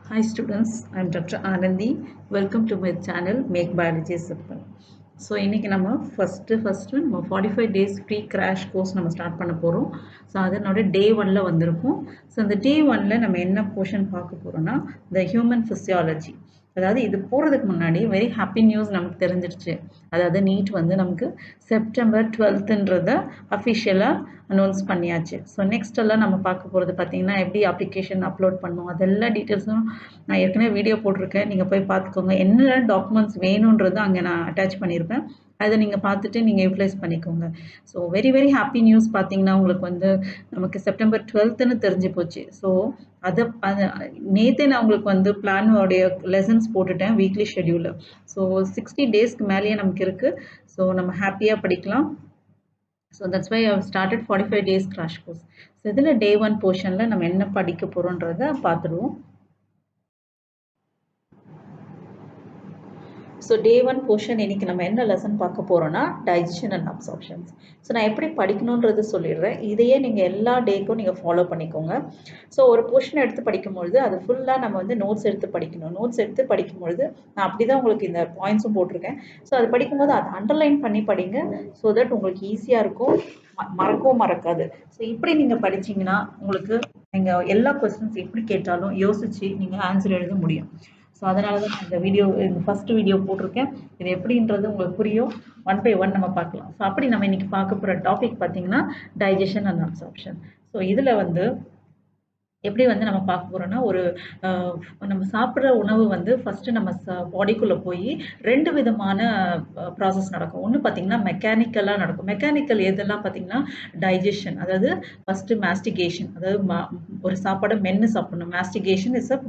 Hi students, I am Dr. Anandi. Welcome to my channel Make Biology Simple. So இன்றைக்கி நம்ம first நம்ம 45 days free crash course நம்ம start பண்ண போகிறோம். So அதனோட டே 1ல் வந்திருக்கும். ஸோ இந்த டே 1ல் நம்ம என்ன போர்ஷன் பார்க்க போகிறோம்னா த ஹியூமன் ஃபிசியாலஜி. அதாவது இது போகிறதுக்கு முன்னாடி வெரி ஹாப்பி நியூஸ் நமக்கு தெரிஞ்சிருச்சு. அதாவது நீட் வந்து நமக்கு செப்டம்பர் 12ன்றத அஃபிஷியலாக அனௌன்ஸ் பண்ணியாச்சு. ஸோ நெக்ஸ்ட் எல்லாம் நம்ம பார்க்க போகிறது பார்த்தீங்கன்னா எப்படி அப்ளிகேஷன் அப்லோட் பண்ணணும் அதெல்லாம் டீட்டெயில்ஸும் நான் ஏற்கனவே வீடியோ போட்டிருக்கேன். நீங்கள் போய் பார்த்துக்கோங்க. என்ன டாக்குமெண்ட்ஸ் வேணுன்றது அங்கே நான் அட்டாச் பண்ணியிருப்பேன். அதை நீங்கள் பார்த்துட்டு நீங்கள் யூட்டிலைஸ் பண்ணிக்கோங்க. ஸோ வெரி ஹாப்பி நியூஸ் பார்த்தீங்கன்னா உங்களுக்கு வந்து நமக்கு செப்டம்பர் 12ன்னு தெரிஞ்சு போச்சு. ஸோ அதை நேற்றே நான் உங்களுக்கு வந்து பிளானோடைய லெசன்ஸ் போட்டுட்டேன் வீக்லி ஷெடியூலில். ஸோ 60 daysக்கு மேலேயே நமக்கு இருக்குது. ஸோ நம்ம ஹாப்பியாக படிக்கலாம். So that's why I started 45 days crash course. So இதில் டே 1 போர்ஷனில் நம்ம என்ன படிக்க போகிறோன்றதை பார்த்துடுவோம். ஸோ டே 1 போர்ஷன் இன்றைக்கி நம்ம என்ன லெசன் பார்க்க போகிறோன்னா டைஜஷன் அண்ட் அப்சார்ப்ஷன்ஸ். ஸோ நான் எப்படி படிக்கணுன்றது சொல்லிடுறேன். இதையே நீங்கள் எல்லா டேக்கும் நீங்கள் ஃபாலோ பண்ணிக்கோங்க. ஸோ ஒரு போர்ஷன் எடுத்து படிக்கும்பொழுது அது ஃபுல்லாக நம்ம வந்து நோட்ஸ் எடுத்து படிக்கணும். நோட்ஸ் எடுத்து படிக்கும்பொழுது நான் அப்படி தான் உங்களுக்கு இந்த பாயிண்ட்ஸும் போட்டிருக்கேன். ஸோ அது படிக்கும்போது அதை அண்டர்லைன் பண்ணி படிங்க. ஸோ தட் உங்களுக்கு ஈஸியாக இருக்கும், மறக்கவும் மறக்காது. ஸோ இப்படி நீங்கள் படிச்சிங்கன்னா உங்களுக்கு நீங்கள் எல்லா கொஸ்டின்ஸ் எப்படி கேட்டாலும் யோசித்து நீங்கள் ஆன்சர் எழுத முடியும். ஸோ அதனால தான் நான் இந்த ஃபஸ்ட்டு வீடியோ போட்டிருக்கேன். இது எப்படின்றது உங்களுக்கு புரியும். 1 by 1 நம்ம பார்க்கலாம். ஸோ அப்படி நம்ம இன்றைக்கி பார்க்க போகிற டாபிக் பார்த்தீங்கன்னா டைஜஷன் அண்ட் அப்சார்ப்ஷன். ஸோ இதில் வந்து எப்படி வந்து நம்ம பார்க்க போகிறோன்னா ஒரு நம்ம சாப்பிட்ற உணவு வந்து ஃபஸ்ட்டு நம்ம பாடிக்குள்ளே போய் 2 விதமான ப்ராசஸ் நடக்கும். ஒன்று பார்த்திங்கன்னா மெக்கானிக்கலாக நடக்கும். மெக்கானிக்கல் எதெல்லாம் பார்த்திங்கன்னா டைஜஷன், அதாவது ஃபஸ்ட்டு மாஸ்டிகேஷன், அதாவது ஒரு சாப்பாடை மென்று சாப்பிடணும். Mastication is a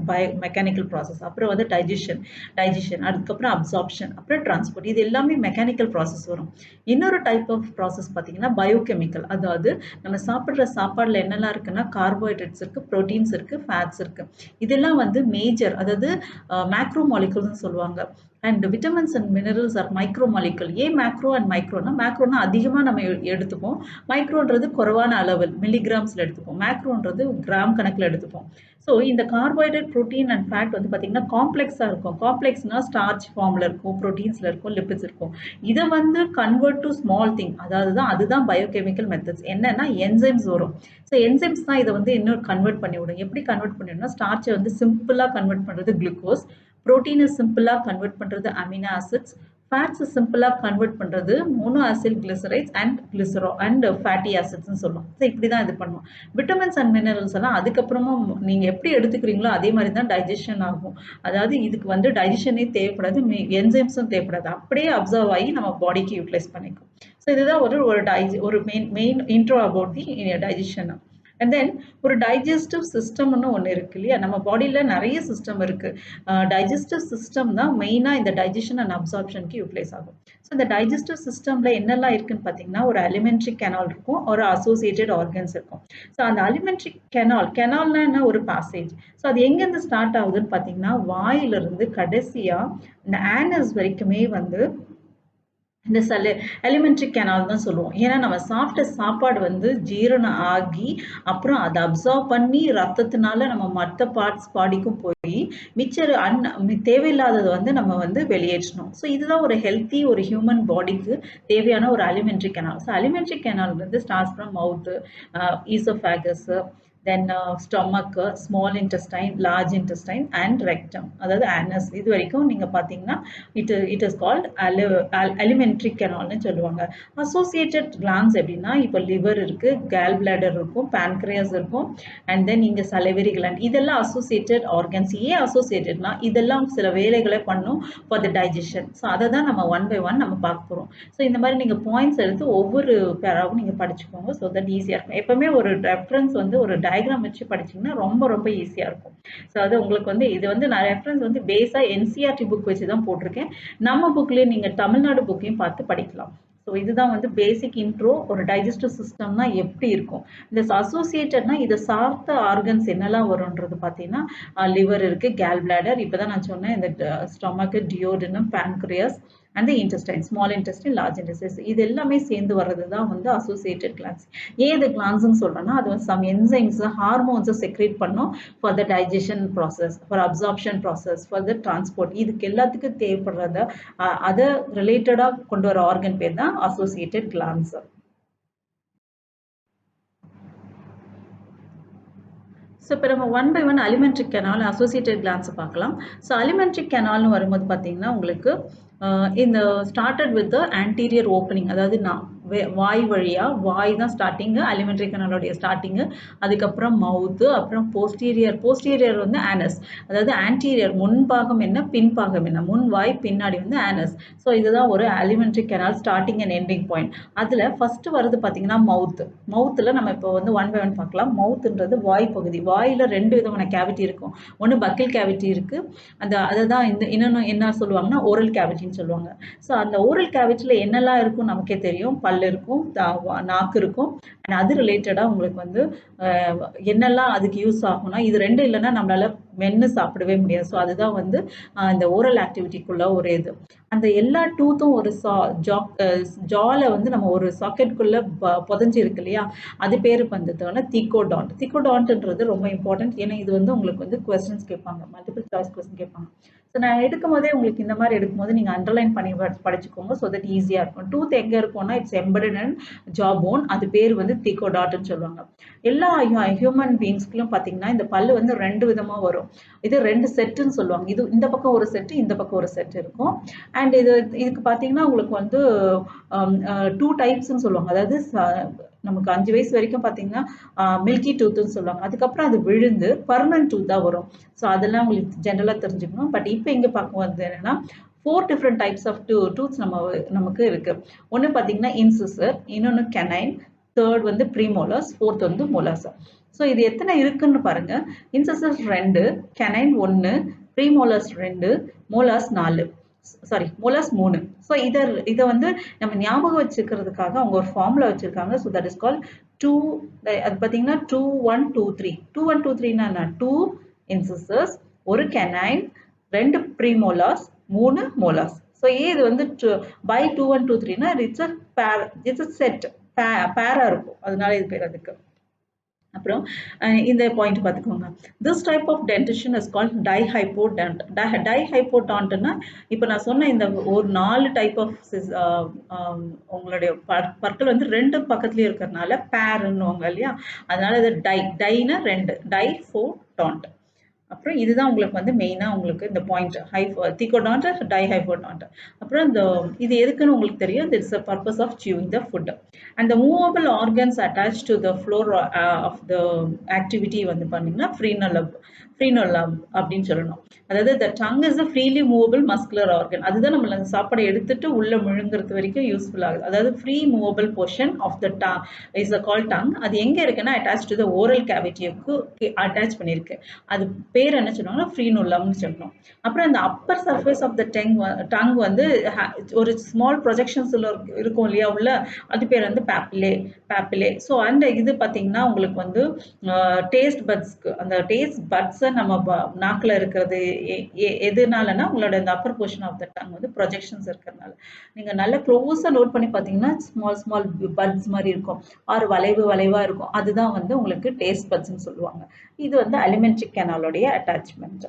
mechanical process. அப்புறம் வந்து டைஜஷன், அதுக்கப்புறம் அப்சார்ப்ஷன், அப்புறம் டிரான்ஸ்போர்ட். இது எல்லாமே மெக்கானிக்கல் ப்ராசஸ் வரும். இன்னொரு டைப் ஆஃப் ப்ராசஸ் பார்த்திங்கன்னா பயோகெமிக்கல். அதாவது நம்ம சாப்பிட்ற சாப்பாடில் என்னெல்லாம் இருக்குன்னா கார்போஹைட்ரேட்ஸ் இருக்குது, ப்ரோட்டீன்ஸ் இருக்குது, ஃபேட்ஸ் இருக்குது. இதெல்லாம் வந்து மேஜர், அதாவது மேக்ரோ மாலிகுல்ஸ்னு சொல்லுவாங்க. And vitamins and minerals R micro molecule. ஏன் மேக்ரோ அண்ட் மைக்ரோனா, மேக்ரோனா அதிகமாக நம்ம எடுத்துப்போம், மைக்ரோன்றது குறைவான அளவு மில்லிகிராம்ஸில் எடுத்துப்போம், மேக்ரோன்றது கிராம் கணக்கில் எடுத்துப்போம். ஸோ இந்த கார்போஹைட்ரேட், ப்ரோட்டீன் அண்ட் ஃபேட் வந்து பார்த்திங்கன்னா காம்ப்ளெக்ஸாக இருக்கும். காம்ப்ளெக்ஸ்னால் ஸ்டார்ச் ஃபார்மில் இருக்கும், ப்ரோட்டீன்ஸில் இருக்கும், லிப்பிட்ஸ் இருக்கும். இதை வந்து கன்வெர்ட் டு ஸ்மால் திங், அதுதான் பயோகெமிக்கல் மெத்தட்ஸ். என்னன்னா என்சைம்ஸ் வரும். ஸோ என்சைம்ஸ் தான் இதை வந்து இன்னும் கன்வெர்ட் பண்ணி விடும். எப்படி கன்வெர்ட் பண்ணிவிடும்னா, ஸ்டார்ச்சை வந்து சிம்பிளாக கன்வெர்ட் பண்ணுறது குளுக்கோஸ், ப்ரோட்டீனை சிம்பிளாக கன்வெர்ட் பண்ணுறது அமினோ ஆசிட்ஸ், ஃபேட்ஸை சிம்பிளாக கன்வெர்ட் பண்ணுறது mono acid glycerides and fatty ஆசிட்ஸ்ன்னு சொல்லுவோம். ஸோ இப்படி தான் இது பண்ணுவோம். விட்டமின்ஸ் அண்ட் மினரல்ஸ் எல்லாம் அதுக்கப்புறமும் நீங்கள் எப்படி எடுத்துக்கிறீங்களோ அதே மாதிரி தான் டைஜஷன் ஆகும். அதாவது இதுக்கு வந்து டைஜஷனே தேவைப்படாது, என்சைம்ஸும் தேவைப்படாது, அப்படியே அப்சர்வ் ஆகி நம்ம பாடிக்கு யூட்டிலைஸ் பண்ணிக்கும். ஸோ இதுதான் ஒரு main intro about the digestion. And then ஒரு டைஜஸ்டிவ் சிஸ்டம்னு ஒன்று இருக்கு இல்லையா, நம்ம பாடியில் நிறைய சிஸ்டம் இருக்குது. டைஜஸ்டிவ் சிஸ்டம் தான் மெயினாக இந்த டைஜஷன் அண்ட் அப்சார்ப்ஷனுக்கு யூட்டிலைஸ் ஆகும். ஸோ இந்த டைஜஸ்டிவ் சிஸ்டமில் என்னெல்லாம் இருக்குன்னு பார்த்தீங்கன்னா, ஒரு அலிமெண்ட்ரி கெனால் இருக்கும், ஒரு அசோசியேட்டட் ஆர்கன்ஸ் இருக்கும். ஸோ அந்த அலிமெண்ட்ரி கெனால்னா என்ன, ஒரு பாசேஜ். ஸோ அது எங்கேருந்து ஸ்டார்ட் ஆகுதுன்னு பார்த்தீங்கன்னா, வாயிலிருந்து கடைசியாக இந்த ஆனஸ் வரைக்குமே வந்து இந்த எலிமெண்ட்ரி கெனால் தான் சொல்லுவோம். ஏன்னா நம்ம சாப்பிட்ட சாப்பாடு வந்து ஜீரணம் ஆகி அப்புறம் அதை அப்சர்வ் பண்ணி ரத்தத்தினால நம்ம மற்ற பார்ட்ஸ் பாடிக்கும் போய் தேவையில்லாதது வந்து நம்ம வந்து வெளியேற்றணும். ஸோ இதுதான் ஒரு ஹெல்த்தி ஒரு ஹியூமன் பாடிக்கு தேவையான ஒரு alimentary canal. So alimentary canal வந்து ஸ்டார்ட்ஸ் ஃப்ரம் மவுத்து, oesophagus, then stomach, small intestine, large intestine and rectum, அதாவது ஆனஸ். இது வரைக்கும் நீங்கள் பார்த்தீங்கன்னா இட் இஸ் கால்ட் அலிமெண்ட்ரி கெனால்னு சொல்லுவாங்க. அசோசியேட்டட் கிளான்ஸ் எப்படின்னா, இப்போ லிவர் இருக்குது, கேல் பிளாடர் இருக்கும், பேன்க்ரியாஸ் இருக்கும், அண்ட் தென் இங்கே சலைவரி கிளாண்ட். இதெல்லாம் அசோசியேட்டட் ஆர்கன்ஸ். ஏன் அசோசியேட்டட்னா, இதெல்லாம் சில வேலைகளை பண்ணும் ஃபார் த டைஜஷன். ஸோ அதை தான் நம்ம 1 by 1 நம்ம பார்க்க போகிறோம். ஸோ இந்த மாதிரி நீங்கள் பாயிண்ட்ஸ் எடுத்து ஒவ்வொரு பேராவும் நீங்கள் படிச்சுக்கோங்க. ஸோ தட் ஈஸியாக இருக்கும். எப்பவுமே ஒரு ரெஃபரன்ஸ் வந்து ஒரு டயக்ராம் வச்சு படிச்சிங்கன்னா ரொம்ப ஈஸியாக இருக்கும். ஸோ அது உங்களுக்கு வந்து இது வந்து நான் ரெஃபரன்ஸ் வந்து பேஸாக என்சிஆர்டி புக் வச்சு தான் போட்டிருக்கேன். நம்ம புக்லேயே நீங்கள் தமிழ்நாடு புக்கையும் பார்த்து படிக்கலாம். ஸோ இதுதான் வந்து பேசிக் இன்ட்ரோ. ஒரு டைஜஸ்டிவ் சிஸ்டம்னா எப்படி இருக்கும், இந்த அசோசியேட்டட்னா இதை சார்ந்த ஆர்கன்ஸ் என்னெல்லாம் வரும்ன்றது பார்த்தீங்கன்னா, லிவர் இருக்குது, கேல் பிளாடர், இப்போ தான் நான் சொன்னேன், இந்த stomach, duodenum, pancreas, and the intestine, small intestine, large intestine. இது எல்லாமே சேர்ந்து வர்றது தான் வந்து associated glands. ஏன் இது glandsன்னு சொல்றேன்னா அது வந்து some enzymes, hormones secrete பண்ணும் for the digestion process, for absorption process, for the transport. இதுக்கு எல்லாத்துக்கும் தேவைப்படுறத அதை ரிலேட்டடா கொண்டு வர ஆர்கன் பேர் தான் associated glands. ஸோ இப்போ நம்ம one by one alimentary canal associated glands பார்க்கலாம். ஸோ அலிமெண்ட்ரி கெனால்னு வரும்போது பார்த்தீங்கன்னா உங்களுக்கு இந்த started with the anterior opening, அதாவது வாய் வழியாக, வாய் தான் ஸ்டார்டிங்கு, அலிமெண்ட்ரி கெனாலோடைய ஸ்டார்டிங்கு, அதுக்கப்புறம் மவுத்து, அப்புறம் போஸ்டீரியர் வந்து ஆனஸ், அதாவது ஆன்டீரியர் முன்பாகம் என்ன பின்பாகம் என்ன, முன் வாய் பின்னாடி வந்து ஆனஸ். ஸோ இதுதான் ஒரு alimentary canal starting and ending point. அதில் ஃபர்ஸ்ட் வருது பார்த்தீங்கன்னா மவுத்தில் நம்ம இப்போ வந்து ஒன் பை ஒன் பார்க்கலாம். மவுத்துன்றது வாய் பகுதி. வாயில் 2 விதமான கேவிட்டி இருக்கும். ஒன்று பக்கிள் கேவிட்டி இருக்குது, அதை தான் இன்னொன்று என்ன சொல்லுவாங்கன்னா ஓரல் கேவிட்டின்னு சொல்லுவாங்க. ஸோ அந்த ஓரல் கேவிட்டியில் என்னெல்லாம் இருக்கும் நமக்கே தெரியும். பல் இருக்கும், நாக்கு இருக்கும், அண்ட் அது ரிலேட்டடாக உங்களுக்கு வந்து என்னெல்லாம் அதுக்கு யூஸ் ஆகும்னா இது 2 இல்லைன்னா நம்மளால மென்று சாப்பிடவே முடியாது. ஸோ அதுதான் வந்து இந்த ஓரல் ஆக்டிவிட்டிக்குள்ள ஒரு இது. அந்த எல்லா டூத்தும் ஒரு ஜால வந்து நம்ம ஒரு சாக்கெட்டுக்குள்ள புதஞ்சி இருக்கு இல்லையா, அது பேரு வந்ததுனால தீகோடான்ட். தீகோடான்ட்ன்றது ரொம்ப இம்பார்ட்டன்ட். ஏன்னா இது வந்து உங்களுக்கு வந்து கொஸ்டின்ஸ் கேட்பாங்க, மல்டிபிள் சாய்ஸ் கொஸ்டின் கேட்பாங்க. ஸோ நான் எடுக்கும் போதே உங்களுக்கு இந்த மாதிரி எடுக்கும்போது நீங்கள் அண்டர்லைன் பண்ணி படிச்சுக்கோங்க. ஸோ தட் ஈஸியாக இருக்கும். டூத் எங்கே இருக்கும்னா it's embedded and jaw bone. அது பேர் வந்து தீகோடான்ட்னு சொல்லுவாங்க. எல்லா ஹியூமன் பீயிங்ஸ்க்கும் பார்த்தீங்கன்னா இந்த பல்லு வந்து 2 விதமாக வரும். இது 2 செட்டுன்னு சொல்லுவாங்க. இது இந்த பக்கம் ஒரு செட்டு, இந்த பக்கம் ஒரு செட் இருக்கும். அண்ட் இதுக்கு பார்த்தீங்கன்னா உங்களுக்கு வந்து 2 டைப்ஸ்ன்னு சொல்லுவாங்க. அதாவது நமக்கு 5 வயசு வரைக்கும் பார்த்தீங்கன்னா மில்கி டூத்துன்னு சொல்லுவாங்க. அதுக்கப்புறம் அது விழுந்து பர்மனன்ட் டூத் தான் வரும். ஸோ அதெல்லாம் உங்களுக்கு ஜென்ரலாக தெரிஞ்சுக்கணும். பட் இப்போ இங்கே பார்க்க வந்து என்னன்னா 4 டிஃப்ரெண்ட் டைப்ஸ் ஆஃப் டூத்ஸ் நமக்கு இருக்கு. ஒன்று பார்த்தீங்கன்னா இன்சிசர், இன்னொன்று கெனைன், தேர்ட் வந்து ப்ரீமோலர்ஸ், ஃபோர்த் வந்து மோலாஸ். ஸோ இது எத்தனை இருக்குன்னு பாருங்க. Incisors 2, canine 1, ப்ரீமோலர்ஸ் 2, molars 4, sorry molars 3. So இதை வந்து நம்ம ஞாபகம் வச்சுக்கிறதுக்காக அவங்க ஒரு ஃபார்முலா வச்சிருக்காங்க. ஸோ தட் இஸ் கால் 2, அது பார்த்தீங்கன்னா 2 1 2 3. 2 1 2 3னா 2 incisors, 1 canine, 2 premolars, 3 molars. So இது வந்து பை 2 1 2 3னா இட்ஸ் அ செட், பேரா இருக்கும். அதனால இது பேர் அதுக்கு. அப்புறம் இந்த பாயிண்ட் பார்த்துக்கோங்க. This type of dentition is called diphyodont. டைஹைப்போடான்ட்னா இப்போ நான் சொன்ன இந்த ஒரு 4 டைப் ஆஃப் உங்களுடைய பற்கள் வந்து 2 பக்கத்துலேயே இருக்கிறதுனால பேருன்னுவாங்க இல்லையா, அதனால இது டைனா 2 டைஃபோடான்ட். அப்புறம் இதுதான் உங்களுக்கு வந்து மெயினாக உங்களுக்கு இந்த பாயிண்ட் தீகோடான்ட், டைஹைப்போடான்ட். அப்புறம் இந்த இது எதுக்குன்னு உங்களுக்கு தெரியும். It's the purpose of chewing the food. And the movable organs attach to the floor of the activity வந்து பார்த்தீங்கன்னா ஃப்ரீனோலப் அப்படின்னு சொல்லணும். அதாவது the tongue is a freely movable muscular organ. அதுதான் நம்மள அந்த சாப்பாடை எடுத்துட்டு உள்ள முழுங்குறது வரைக்கும் யூஸ்ஃபுல் ஆகுது. அதாவது free movable portion of the tongue is a call tongue. அது எங்கே இருக்குன்னா அட்டாச் டு த ஓரல் கேவிட்டிக்கு அட்டாச் பண்ணியிருக்கு. அது பேர் என்ன சொல்லுவாங்கன்னா ஃப்ரீனோலம்னு சொல்லணும். அப்புறம் இந்த upper surface of the tongue வந்து ஒரு ஸ்மால் ப்ரொஜெக்ஷன்ஸ்ல இருக்கும் இல்லையா உள்ள, அது பேர் வந்து பேப்பிலே. ஸோ அண்ட் இது பார்த்தீங்கன்னா உங்களுக்கு வந்து டேஸ்ட் பட்ஸ்க்கு, அந்த டேஸ்ட் பட்ஸை நம்ம நாக்கில் இருக்கிறது எதுனாலனா உங்களோட இந்த upper portion of the tongue வந்து ப்ரொஜெக்ஷன்ஸ் இருக்கிறதுனால. நீங்கள் நல்லா க்ளோஸாக நோட் பண்ணி பார்த்தீங்கன்னா ஸ்மால் பட்ஸ் மாதிரி இருக்கும், ஆறு வளைவாக இருக்கும். அதுதான் வந்து உங்களுக்கு டேஸ்ட் பட்ஸ்ன்னு சொல்லுவாங்க. இது வந்து அலிமெண்ட்ரி கெனாலோடைய அட்டாச்மெண்ட்.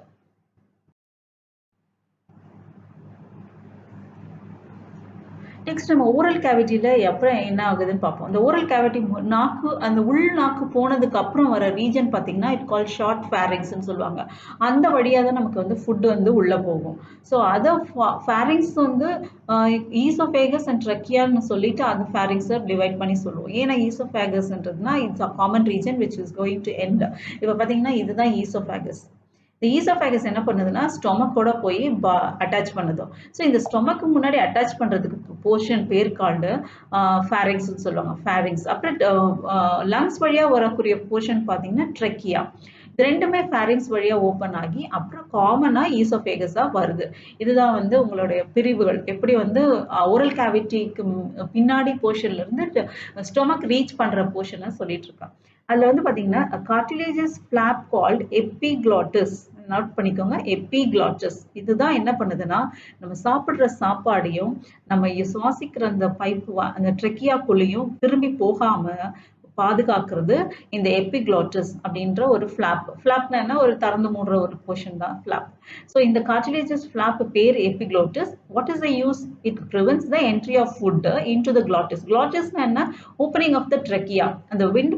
நெக்ஸ்ட் நம்ம ஓரல் கேவிட்டியில் அப்புறம் என்ன ஆகுதுன்னு பார்ப்போம். அந்த ஓரல் கேவிட்டி நாக்கு, அந்த உள் நாக்கு போனதுக்கு அப்புறம் வர ரீஜன் பார்த்தீங்கன்னா இட் கால் ஷார்ட் ஃபேரிங்ஸ்ன்னு சொல்லுவாங்க. அந்த வழியாக தான் நமக்கு வந்து ஃபுட் வந்து உள்ளே போகும். ஸோ அதை ஃபேரிங்ஸ் வந்து ஈசோஃபேகஸ் அண்ட் ட்ரக்கியான்னு சொல்லிட்டு அந்த ஃபேரிங்ஸை டிவைட் பண்ணி சொல்லுவோம். ஏன்னா ஈசோஃபேகஸ்ன்றதுனா it's a common region which is going to end. இப்போ பார்த்தீங்கன்னா இதுதான் ஈசோஃபேகஸ். இந்த ஈசோஃபேகஸ் என்ன பண்ணுதுன்னா ஸ்டொமக்கோட போய் அட்டாச் பண்ணுது. ஸோ இந்த ஸ்டொமக்கு முன்னாடி அட்டாச் பண்ணுறதுக்கு போர்ஷன் பேர் கால்டு ஃபேரிங்ஸ்ன்னு சொல்லுவாங்க, ஃபேரிங்ஸ். அப்புறம் லங்ஸ் வழியாக வரக்கூடிய போர்ஷன் பார்த்தீங்கன்னா ட்ரெக்கியா. இது ரெண்டுமே ஃபேரிங்ஸ் வழியாக ஓப்பன் ஆகி அப்புறம் காமனாக ஈசோஃபேகஸாக வருது. இதுதான் வந்து உங்களுடைய பிரிவுகள். எப்படி வந்து ஓரல் கேவிட்டிக்கு பின்னாடி போர்ஷன்லேருந்து ஸ்டொமக் ரீச் பண்ணுற போர்ஷனை சொல்லிட்டு இருக்காங்க. அதில் வந்து பார்த்தீங்கன்னா cartilages flap called epiglottis. Note பண்ணிக்கோங்க. எபிக்ளாட்டஸ் இதுதான் என்ன பண்ணுதுன்னா நம்ம சாப்பிடுற சாப்பாடையும் நம்ம சுவாசிக்கிற அந்த பைப் அந்த ட்ரெக்கியாக்குள்ளேயும் திரும்பி போகாம பாதுகாக்கிறது இந்த எபிக்ளாட்டஸ் அப்படின்ற ஒரு ஃபிளாப். ஃபிளாப்னா ஒரு திறந்து மூடுற ஒரு போர்ஷன் தான் ஃபிளாப். ஸோ இந்த கார்டிலேஜஸ் ஃபிளாப் பேர் epiglottis. What is the use? It prevents the entry of food into the glottis. கிளாட்டஸ்னா என்ன? Opening of the trachea. அந்த விண்ட்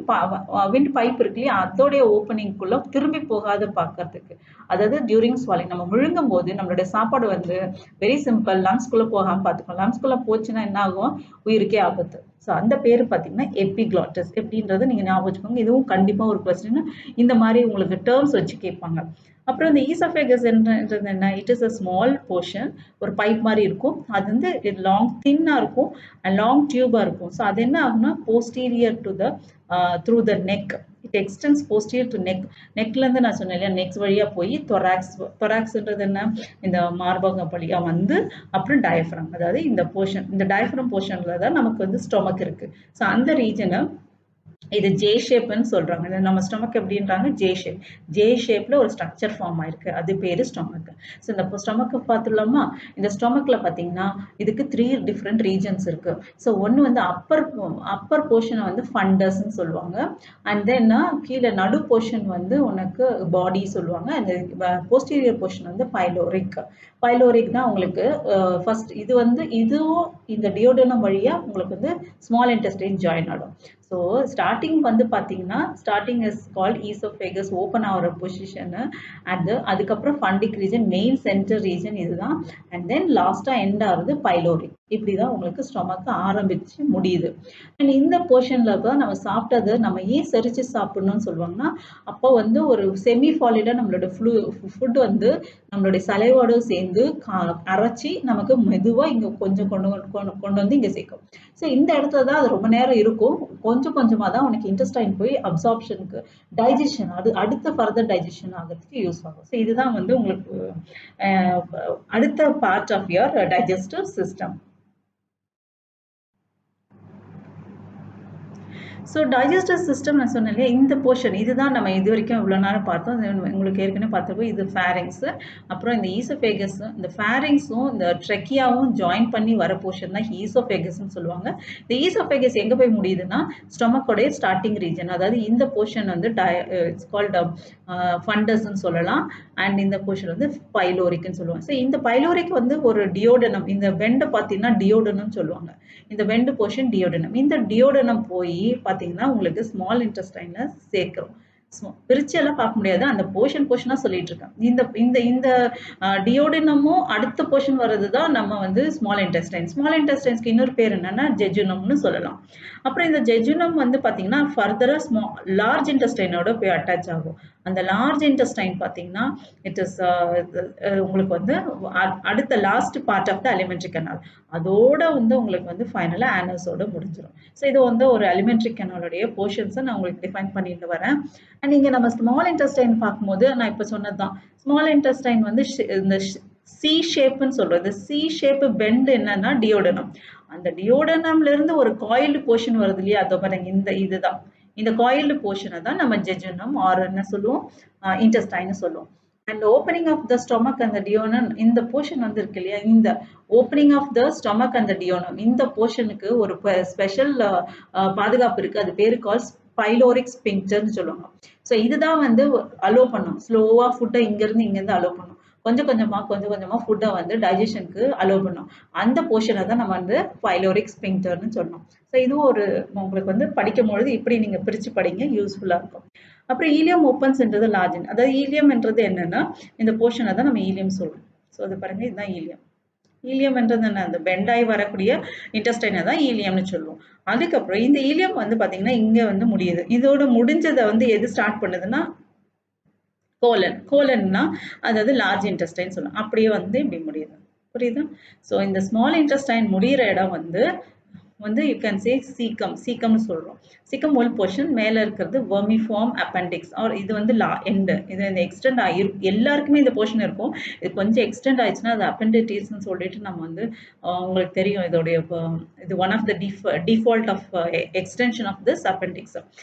பைப் இருக்கு இல்லையா, அதோடைய ஓப்பனிங்குள்ள திரும்பி போகாத பார்க்கறதுக்கு. அதாவது டியூரிங் ஸ்வாலிங் நம்ம முழுங்கும் போது நம்மளுடைய சாப்பாடு வந்து வெரி சிம்பிள் லங்ஸ்குள்ள போகாம பார்த்துக்கணும். லங்ஸ்குள்ள போச்சுன்னா என்ன ஆகும்? உயிருக்கே ஆபத்து. ஸோ அந்த பேர் பார்த்தீங்கன்னா எபிக்ளாட்டஸ். எப்படின்றத நீங்க ஞாபகம் வச்சுக்கோங்க. இதுவும் கண்டிப்பா ஒரு கொஸ்டின் இந்த மாதிரி உங்களுக்கு டேர்ம்ஸ் வச்சு கேட்பாங்க. அப்புறம் இந்த ஈசோஃபேகஸ் என்றது என்ன? It is a small portion. ஒரு பைப் மாதிரி இருக்கும். அது வந்து லாங் தின்னா இருக்கும், லாங் டியூபா இருக்கும். ஸோ அது என்ன ஆகும்னா posterior to the through the neck. It extends posterior to neck. நெக்ல இருந்து நான் சொன்னேன் இல்லையா, நெக்ஸ் வழியா போய் தொராக்ஸ். தொராக்ஸ்ன்றது என்ன? இந்த மார்பகம் வழியா வந்து அப்புறம் டயஃப்ரம். அதாவது இந்த போர்ஷன், இந்த டயஃப்ரம் போர்ஷன்ல தான் நமக்கு வந்து ஸ்டொமக் இருக்கு. ஸோ அந்த ரீஜனை இது ஜே ஷேப்னு சொல்றாங்க. நம்ம ஸ்டொமக் எப்படின்றாங்க? J shape. ஜே ஷேப்ல ஒரு ஸ்ட்ரக்சர் ஃபார்ம் ஆயிருக்கு. அது பேரு ஸ்டொமக். ஸோ இந்த ஸ்டொமக் பார்த்துடலாமா? இந்த ஸ்டொமக்ல பார்த்தீங்கன்னா இதுக்கு 3 டிஃப்ரெண்ட் ரீஜன்ஸ் இருக்கு. ஸோ ஒன்று வந்து அப்பர் போர்ஷனை வந்து ஃபண்டஸ்ன்னு சொல்லுவாங்க. அண்ட் தென் கீழே நடு போர்ஷன் வந்து உனக்கு பாடி சொல்லுவாங்க. அந்த போஸ்டீரியர் போர்ஷன் வந்து பைலோரிக். பைலோரிக் தான் உங்களுக்கு ஃபர்ஸ்ட். இது வந்து இதுவும் இந்த டியோடனம் வழியா உங்களுக்கு வந்து ஸ்மால் இன்டெஸ்டைன் ஜாயின் ஆகும். ஸோ ஸ்டார்டிங் வந்து பார்த்தீங்கன்னா starting is called oesophagus, open ஆகிற பொசிஷனு. அதுக்கப்புறம் ஃபண்டிக் ரீஜன், மெயின் சென்டர் ரீஜன் இதுதான். அண்ட் தென் லாஸ்ட்டாக எண்ட் ஆகுது பைலோரிக். இப்படி தான் உங்களுக்கு ஸ்டொமக் ஆரம்பிச்சு முடியுது. அண்ட் இந்த போர்ஷனில் தான் நம்ம சாப்பிட்டது நம்ம ஏன் செரிச்சு சாப்பிடணும்னு சொல்லுவாங்கன்னா, அப்போ வந்து ஒரு செமி ஃபாலிடாக நம்மளோட ஃபுட் வந்து நம்மளுடைய சலைவோடு சேர்ந்து அரைச்சி நமக்கு மெதுவாக இங்கே கொஞ்சம் கொண்டு வந்து இங்கே சேர்க்கும். ஸோ இந்த இடத்துல தான் அது ரொம்ப நேரம் இருக்கும். கொஞ்சம் கொஞ்சமாக தான் உனக்கு இன்டெஸ்டைன் போய் அப்சார்ப்ஷனுக்கு, டைஜஷன், அது அடுத்த ஃபர்தர் டைஜஷன் ஆகிறதுக்கு யூஸ் ஆகும். ஸோ இதுதான் வந்து உங்களுக்கு அடுத்த part of your digestive system. So digestive system நான் சொன்னேன் இல்லையா, இந்த போர்ஷன் இதுதான் நம்ம இது வரைக்கும் இவ்வளோ நேரம் பார்த்தோம். உங்களுக்கு ஏற்கனவே பார்த்தப்போ இது ஃபேரிங்ஸு, அப்புறம் இந்த ஈசோஃபேகஸ். இந்த ஃபேரிங்ஸும் இந்த ட்ரெக்கியாவும் ஜாயின் பண்ணி வர போர்ஷன் தான் ஈசோஃபேகஸ்ன்னு சொல்லுவாங்க. இந்த ஈசோஃபேகஸ் எங்கே போய் முடியுதுன்னா ஸ்டொமக்கோடைய ஸ்டார்டிங் ரீஜன். அதாவது இந்த போர்ஷன் வந்து இட்ஸ் கால்ட் ஃபண்டஸ்ன்னு சொல்லலாம். அண்ட் இந்த போர்ஷன் வந்து பைலோரிக்னு சொல்லுவாங்க. ஸோ இந்த பைலோரிக் வந்து ஒரு டியோடனம். இந்த வெண்டை பார்த்தீங்கன்னா டியோடனம்னு சொல்லுவாங்க. இந்த வெண்டு போர்ஷன் டியோடனம். இந்த டியோடனம் போய் பார்த்தீங்கன்னா உங்களுக்கு ஸ்மால் இன்டெஸ்டைன்ல சேர்க்கிறோம். பிரிச்சு எல்லாம் பார்க்க முடியாது. அந்த போர்ஷனா சொல்லிட்டு இருக்கேன். இந்த இந்த இந்த டியோடனமும் அடுத்த போர்ஷன் வர்றது தான் நம்ம வந்து ஸ்மால் இன்டெஸ்டைன். ஸ்மால் இன்டெஸ்டைன்ஸ்க்கு இன்னொரு பேர் என்னன்னா ஜெஜுனம்னு சொல்லலாம். அப்புறம் இந்த ஜெஜுனம் வந்து பார்த்தீங்கன்னா ஃபர்தரா லார்ஜ் இன்டெஸ்டைனோட போய் அட்டாச் ஆகும். அந்த லார்ஜ் இன்டெஸ்டைன் பார்த்தீங்கன்னா இட் இஸ் உங்களுக்கு வந்து அடுத்த last part of the alimentary canal. அதோட வந்து உங்களுக்கு வந்து ஃபைனலாக ஆனஸோட முடிஞ்சிடும். ஸோ இது வந்து ஒரு அலிமெண்ட்ரி கனாலுடைய போர்ஷன்ஸை நான் உங்களுக்கு டிஃபைன் பண்ணிட்டு வரேன். அண்ட் இங்கே நம்ம ஸ்மால் இன்டெஸ்டைன் பார்க்கும்போது நான் இப்போ சொன்னது தான். ஸ்மால் இன்டெஸ்டைன் வந்து இந்த சி ஷேப்னு சொல்றது. சி ஷேப் பெண்ட் என்னன்னா டியோடனம். அந்த டியோடனம்ல இருந்து ஒரு காயில்டு போர்ஷன் வருது இல்லையா, அதோ பாருங்க இந்த இதுதான். இந்த காயில்டு போர்ஷனை தான் நம்ம ஜெஜுனம் ஆர் என்ன சொல்லுவோம், இன்டெஸ்டைன்னு சொல்லுவோம். And opening of the stomach அந்த டியோனம், இந்த போர்ஷன் வந்து இருக்கு இல்லையா, இந்த ஓப்பனிங் ஆஃப் த ஸ்டொமக் அந்த டியோனம், இந்த போர்ஷனுக்கு ஒரு ஸ்பெஷல் பாதுகாப்பு இருக்கு. அது பேரு கால் பைலோரிக் ஸ்பிங்க்டர்னு சொல்லுவாங்க. ஸோ இதுதான் வந்து அலோ பண்ணும். ஸ்லோவா ஃபுட்டை இங்கேருந்து அலோ பண்ணும். கொஞ்சம் கொஞ்சமா ஃபுட்டை வந்து டைஜஷனுக்கு அலோ பண்ணும். அந்த போர்ஷனை தான் நம்ம வந்து பைலோரிக் ஸ்பிங்க்டர்னு சொன்னோம். ஸோ இதுவும் ஒரு உங்களுக்கு வந்து படிக்கும்பொழுது இப்படி நீங்க பிரிச்சு படிங்க, யூஸ்ஃபுல்லா இருக்கும். அப்புறம் ஈலியம் ஓப்பன்ஸ்ன்றது லார்ஜன். அதாவது ஈலியம்ன்றது என்னன்னா இந்த போர்ஷனை தான் நம்ம ஈலியம் சொல்றோம். ஸோ அது பாருங்க, இதுதான் ஈலியம். ஈலியம்ன்றது என்ன? அந்த பெண்டாய் வரக்கூடிய இன்டெஸ்டைனை தான் ஈலியம்னு சொல்லுவோம். அதுக்கப்புறம் இந்த ஈலியம் வந்து பாத்தீங்கன்னா இங்க வந்து முடியுது. இதோட முடிஞ்சதை வந்து எது ஸ்டார்ட் பண்ணுதுன்னா கோலன்னா அதாவது லார்ஜ் இன்டெஸ்டைன் சொல்லலாம். அப்படியே வந்து இப்படி முடியுது. புரியுதா? ஸோ இந்த ஸ்மால் இன்டெஸ்டைன் முடிகிற இடம் வந்து வந்து யூ கேன் சே சீக்கம்னு சொல்றோம். சீக்கம் உள் போர்ஷன் மேல இருக்கிறது வெர்மிஃபார்ம் அப்பெண்டிக்ஸ் ஆர் இது வந்து எண்டு. இது இந்த எக்ஸ்டெண்ட் எல்லாருக்குமே இந்த போர்ஷன் இருக்கும். இது கொஞ்சம் எக்ஸ்டெண்ட் ஆயிடுச்சுன்னா அது அப்பெண்டிடிஸ்ன்னு சொல்லிட்டு நம்ம வந்து உங்களுக்கு தெரியும் இதோடைய இது one of the default of extension of this appendix.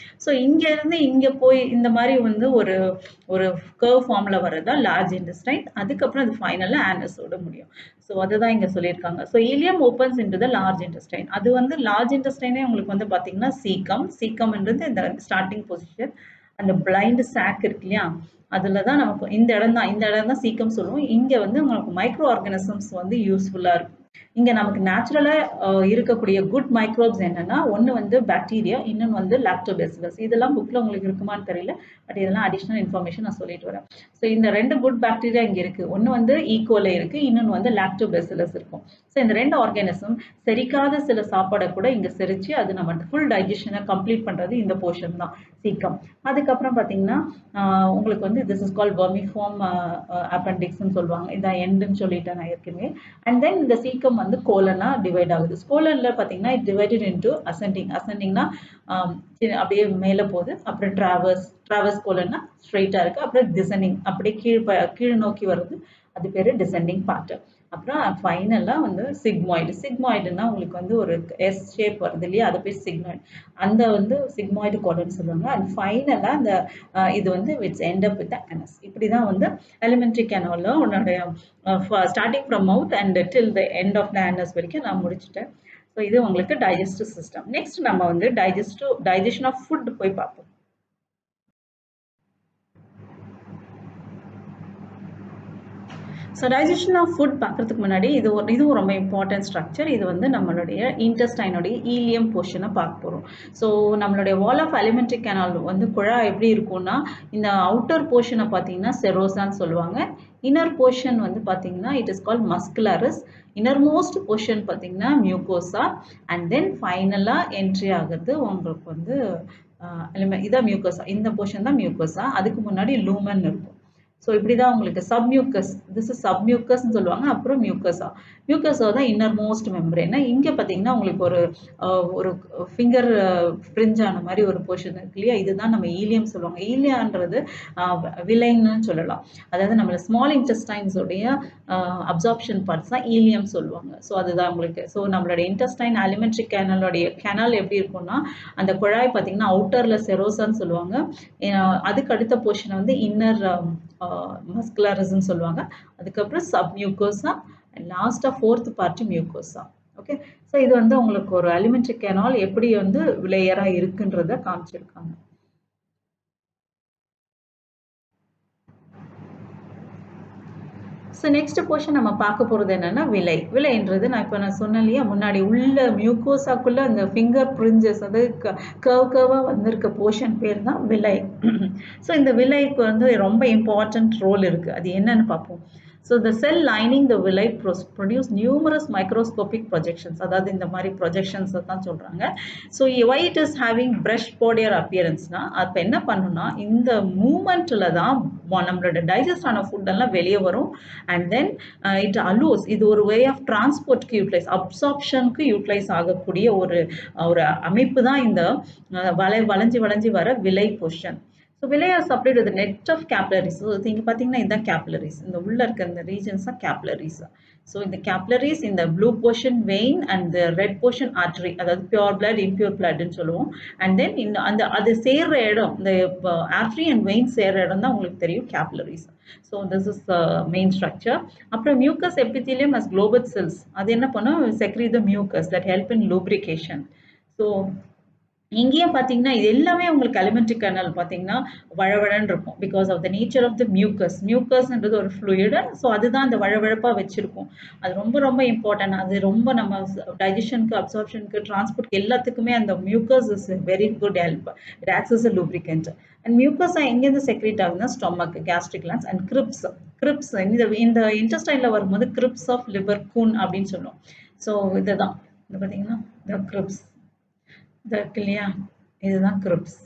So இங்க இருந்து இங்க போய் இந்த மாதிரி வந்து ஒரு ஒரு கர்வ் ஃபார்ம்ல வர்றதா லார்ஜ் இன்டெஸ்டைன். அதுக்கப்புறம் அது ஃபைனலா ஆனஸோட முடியும். ஸோ அதுதான் இங்க சொல்லியிருக்காங்க. So ileum opens into the large intestine. அது வந்து லார்ஜ் இன்டெஸ்டைனே உங்களுக்கு வந்து பாத்தீங்கன்னா சீக்கம்ன்றது இந்த ஸ்டார்டிங் பொசிஷன். அந்த பிளைண்ட் சாக் இருக்கு இல்லையா, அதுல தான் நமக்கு இந்த இடம் தான் சீக்கம் சொல்லுவோம். இங்க வந்து உங்களுக்கு மைக்ரோ ஆர்கானிசம்ஸ் வந்து யூஸ்ஃபுல்லா இருக்கும். இங்க நமக்கு நேச்சுரலா இருக்கக்கூடிய குட் மைக்ரோப்ஸ் என்னன்னா, ஒன்னு வந்து பாக்டீரியா, இன்னொன்னு வந்து லாக்டோபெசிலஸ். இதெல்லாம் புக்ல உங்களுக்கு இருக்குமான்னு தெரியல. பட் இதெல்லாம் அடிஷனல் இன்ஃபர்மேஷன் நான் சொல்லிட்டு வரேன். ஸோ இந்த 2 குட் பாக்டீரியா இங்க இருக்கு. ஒன்னு வந்து ஈகோலை இருக்கு, இன்னொன்னு வந்து லாக்டோபெசிலஸ் இருக்கும். ஸோ இந்த 2 ஆர்கானிசம் செரிக்காத சில சாப்பாடை கூட இங்க செரிச்சு அது நம்ம ஃபுல் டைஜஷனை கம்ப்ளீட் பண்றது இந்த போர்ஷன் தான் சீக்கம். அதுக்கப்புறம் பாத்தீங்கன்னா உங்களுக்கு வந்து திஸ் இஸ் கால்ட் வெர்மிஃபார்ம் அப்பெண்டிக்ஸ்ன்னு சொல்லுவாங்க. இதான் எண்டுன்னு சொல்லிட்டேன் நான் ஏற்கனவே. அண்ட் தென் இந்த சீக்கம் வந்து கோலனா டிவைட் ஆகுது. கோலன்ல பாத்தீங்கன்னா இட் டிவைடட் இன்டு அசெண்டிங்னா அப்படியே மேல போகுது. அப்புறம் டிராவர்ஸ் கோலன்னா ஸ்ட்ரெயிட்டா இருக்கு. அப்புறம் டிசெண்டிங் அப்படியே கீழ் நோக்கி வருது. அது பேரு டிசெண்டிங் பார்ட். அப்புறம் ஃபைனலா வந்து சிக்மாய்டுனா உங்களுக்கு வந்து ஒரு எஸ் ஷேப் வருது இல்லையா, அது பேர் சிக்மாய்டு. அந்த வந்து சிக்மாய்டு கோலன் சொல்லுவாங்க. அண்ட் ஃபைனலா அந்த இது வந்து it's end up with anus. இப்படிதான் வந்து எலிமெண்டரி கேனால்ல உன்னுடைய starting from mouth and till the end of the anus வரைக்கும் நான் முடிச்சுட்டேன். ஸோ இது உங்களுக்கு டைஜஸ்டிவ் சிஸ்டம். நெக்ஸ்ட் நம்ம வந்து டைஜஷன் ஆஃப் ஃபுட் போய் பார்ப்போம். ஸோ டைஜஷன் ஆஃப் ஃபுட் பார்க்கறதுக்கு முன்னாடி இதுவும் ரொம்ப இம்பார்ட்டன்ட் ஸ்ட்ரக்சர். இது வந்து நம்மளுடைய இன்டெஸ்டைனுடைய ஈலியம் போர்ஷனை பார்க்க போகிறோம். ஸோ நம்மளுடைய வால் ஆஃப் அலிமெண்ட்ரி கேனால் வந்து குழாய் எப்படி இருக்கும்னா, இந்த அவுட்டர் போர்ஷனை பார்த்தீங்கன்னா செரோசான்னு சொல்லுவாங்க. இன்னர் போர்ஷன் வந்து பார்த்தீங்கன்னா it is called muscularis. Innermost portion பார்த்தீங்கன்னா மியூகோசா. அண்ட் தென் ஃபைனலாக என்ட்ரி ஆகுது உங்களுக்கு வந்து இதான் மியூகோசா. இந்த போர்ஷன் தான் மியூகோசா. அதுக்கு முன்னாடி லூமன் இருக்கும். ஸோ இப்படிதான் உங்களுக்கு சப்மியூக்கஸ், திஸ் இஸ் சப்மியூக்கஸ்ன்னு சொல்லுவாங்க. அப்புறம் மியூக்கஸா தான் இன்னர் மோஸ்ட் மெம்பரேன். இங்கே பார்த்தீங்கன்னா உங்களுக்கு ஒரு ஃபிங்கர் ஃப்ரிஞ்ச் ஆன மாதிரி ஒரு போர்ஷன் இருக்கு இல்லையா, இதுதான் நம்ம ஈலியம் சொல்லுவாங்க. ஈலியான்றது விலைன்னு சொல்லலாம். அதாவது நம்ம ஸ்மால் இன்டெஸ்டைன்ஸோடைய அப்சார்ப்ஷன் பார்ட்ஸ் தான் ஈலியம் சொல்லுவாங்க. ஸோ அதுதான் உங்களுக்கு. ஸோ நம்மளுடைய இன்டெஸ்டைன் அலிமெண்ட்ரி கேனால் எப்படி இருக்கும்னா, அந்த குழாய் பார்த்தீங்கன்னா அவுட்டர்ல செரோசான்னு சொல்லுவாங்க. அதுக்கு அடுத்த போர்ஷனை வந்து இன்னர் மஸ்குலரஸ்ன்னு சொல்லுவாங்க. அதுக்கப்புறம் சப்மியூக்கோசா, லாஸ்டா fourth part mucosa. Okay. So இது வந்து உங்களுக்கு ஒரு அலிமெண்ட்ரி கேனால் எப்படி வந்து லேயரா இருக்குன்றத காமிச்சிருக்காங்க. ஸோ நெக்ஸ்ட் போர்ஷன் நம்ம பார்க்க போகிறது என்னன்னா விலைன்றது நான் சொன்னேன் இல்லையா முன்னாடி, உள்ள மியூக்கோசாக்குள்ள அந்த ஃபிங்கர் பிரிஞ்சஸ் அது கர்வாக வந்திருக்க போர்ஷன் பேர் தான் விலை. ஸோ இந்த விலைக்கு வந்து ரொம்ப இம்பார்ட்டன்ட் ரோல் இருக்குது. அது என்னன்னு பார்ப்போம். So the cell lining the villi produce numerous microscopic projections. அதாவது இந்த மாதிரி projections தான் சொல்றாங்க. So why it is having brush border appearance னா, அப்ப என்ன பண்ணும்னா இந்த மூவ்மெண்ட்ல தான் நம்மளோட டைஜஸ்ட் ஆன ஃபுட் எல்லாம் வெளியே வரும். அண்ட் தென் இட் அலோஸ், இது ஒரு வே ஆஃப் டிரான்ஸ்போர்ட்க்கு யூட்டிலைஸ், அப்சார்ப்ஷனுக்கு யூட்டிலைஸ் ஆகக்கூடிய ஒரு அமைப்பு தான் இந்த வளைஞ்சு வர விலை portion. So villi are supplied with a net of capillaries. So இங்க பாத்தீங்கன்னா இதுதான் capillaries. இந்த உள்ள இருக்க இந்த regions தான் capillaries. So இந்த capillaries, இந்த blue portion vein and the red portion artery, அதாவது pure blood, impure blood ன்னு சொல்லுவோம். And then அது சேர்ற இடம், இந்த artery and vein சேர்ற இடம் தான் உங்களுக்கு தெரியும் capillaries. So this is the main structure. அப்புறம் mucous epithelium as globule cells. அது என்ன பண்ணும், secrete the mucus that help in lubrication. So இங்கேயும் பார்த்தீங்கன்னா இது எல்லாமே உங்களுக்கு அலிமெண்ட்ரி கேனல் பார்த்தீங்கன்னா வழவழன்னு இருக்கும். Because of the nature of the மியூக்கஸ்ன்றது ஒரு ஃப்ளூயிடு. ஸோ அதுதான் அந்த வழவழப்பாக வச்சிருக்கும். அது ரொம்ப ரொம்ப இம்பார்ட்டன்ட். அது ரொம்ப நம்ம டைஜஷனுக்கு, அப்சார்ப்ஷனுக்கு, டிரான்ஸ்போர்ட் எல்லாத்துக்குமே அந்த mucus is very good help. It acts as a lubricant. And மியூக்கஸா எங்கேருந்து செக்ரேட் ஆகுதுன்னா stomach, gastric glands and crypts இந்த இன்டெஸ்டைன்ல வரும்போது கிரிப்ஸ் ஆஃப் லிவர் கூன் அப்படின்னு சொல்லுவோம். ஸோ இதுதான் இது பார்த்தீங்கன்னா இந்த கிரிப்ஸ் இருக்கு இல்லையா, இதுதான் கிரிப்ஸ்.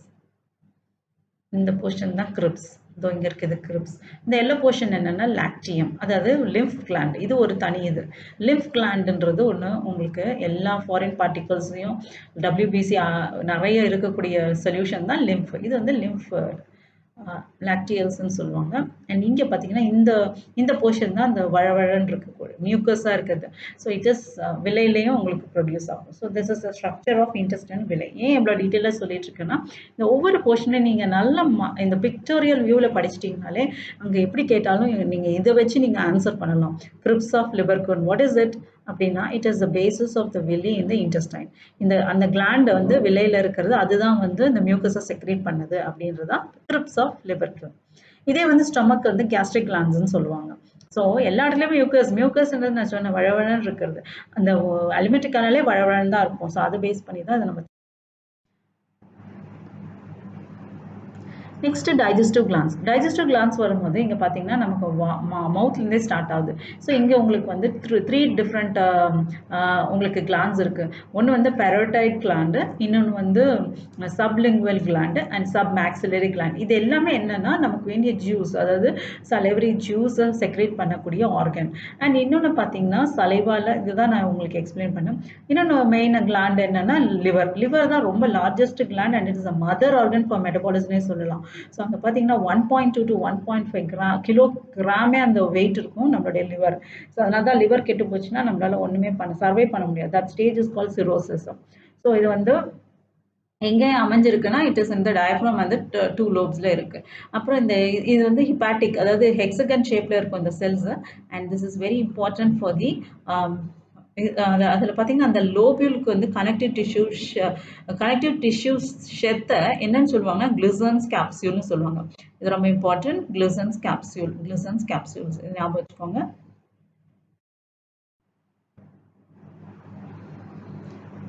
இந்த போர்ஷன் தான் கிரிப்ஸ். இதோ இங்க இருக்குது கிரிப்ஸ். இந்த எல்லோ போர்ஷன் என்னன்னா லாக்டியம், அதாவது லிம்ஃப் கிளாண்ட். இது ஒரு தனி இது. லிம்ஃப் கிளாண்ட்ன்றது ஒண்ணு உங்களுக்கு எல்லா ஃபாரின் பார்ட்டிகல்ஸையும் WBC நிறைய இருக்கக்கூடிய சொல்யூஷன் தான் லிம்ஃப். இது வந்து லிம்ஃப் லாக்டியல்ஸ்ன்னு சொல்லுவாங்க. அண்ட் இங்க பார்த்தீங்கன்னா இந்த போர்ஷன் தான் அந்த வழவழன்னு இருக்கக்கூடிய மியூக்கஸாக இருக்குது. ஸோ இட் இஸ் விலையிலையும் உங்களுக்கு ப்ரொடியூஸ் ஆகும். So this is the structure of intestine villi. ஏன் இவ்வளோ டீட்டெயிலாக சொல்லிட்டு இருக்கேன்னா, இந்த ஒவ்வொரு போர்ஷனையும் நீங்கள் நல்ல இந்த பிக்டோரியல் வியூவில் படிச்சிட்டிங்கனாலே அங்கே எப்படி கேட்டாலும் நீங்கள் இதை வச்சு நீங்கள் ஆன்சர் பண்ணலாம். Crypts of Lieberkuhn, what is it அப்படின்னா, it is the basis of the villi in the intestine. அந்த கிளாண்ட் வந்து விலையில இருக்கிறது, அதுதான் வந்து இந்த மியூக்கஸை செக்ரேட் பண்ணுது அப்படின்றதா கிரிப்ஸ் ஆஃப் லிபர்கோன். இதே வந்து ஸ்டொமக் வந்து கேஸ்ட்ரிக் கிளாண்ட்ஸ்ன்னு சொல்லுவாங்க. ஸோ எல்லா இடத்துலையுமே மியூக்கஸ்ன்றது நான் சொன்ன வழவழன்னு இருக்கிறது. அந்த அலிமெண்ட்ரிக் கனாலே வழவழன்னு தான் இருக்கும். ஸோ அதை பேஸ் பண்ணி தான் அதை நம்ம. Next digestive glands. Digestive glands வரும்போது இங்கே பார்த்தீங்கன்னா நமக்கு மவுத்லேருந்தே ஸ்டார்ட் ஆகுது. ஸோ இங்கே உங்களுக்கு வந்து த்ரீ டிஃப்ரெண்ட் உங்களுக்கு கிளான்ஸ் இருக்குது. ஒன்று வந்து பெரோடைட் கிளாண்டு, இன்னொன்று வந்து sublingual gland and sub maxillary gland. இது எல்லாமே என்னென்னா நமக்கு வேண்டிய ஜூஸ், அதாவது சலைவரி ஜூஸை செக்ரேட் பண்ணக்கூடிய ஆர்கன். அண்ட் இன்னொன்று பார்த்தீங்கன்னா சலைவாவில், இதுதான் நான் உங்களுக்கு எக்ஸ்பிளைன் பண்ணேன். இன்னொன்று மெயின் கிளாண்ட் என்னென்னா லிவர் தான் ரொம்ப largest gland and it is a mother organ for மெட்டபாலிசம்னே சொல்லலாம். ஸோ அங்கே பார்த்தீங்கன்னா 1.2 to 1.5 கிலோகிராமே அந்த வெயிட் இருக்கும் நம்மளுடைய லிவர். ஸோ அதனால தான் லிவர் கெட்டு போச்சுன்னா நம்மளால ஒன்றுமே சர்வை பண்ண முடியாது. That stage is call cirrhosis. So இது வந்து எங்கே அமைஞ்சிருக்குன்னா இட் இஸ் இந்த டயஃப்ரம் வந்து 2 லோப்ஸ்ல இருக்கு. அப்புறம் இது வந்து ஹிப்பாட்டிக், அதாவது ஹெக்ஸகன் ஷேப்ல இருக்கும் இந்த cells. And this is very important for the அதில் பார்த்தீங்கன்னா அந்த லோபியூலுக்கு வந்து கனெக்டிவ் டிஷ்யூ ஷெத்தை என்னன்னு சொல்லுவாங்கன்னா கிளிசன்ஸ் கேப்சியூல்னு சொல்லுவாங்க. இது ரொம்ப இம்பார்ட்டன்ட். கிளிசன்ஸ் கேப்சியூல்ஸ் இது ஞாபகம் வச்சுக்கோங்க.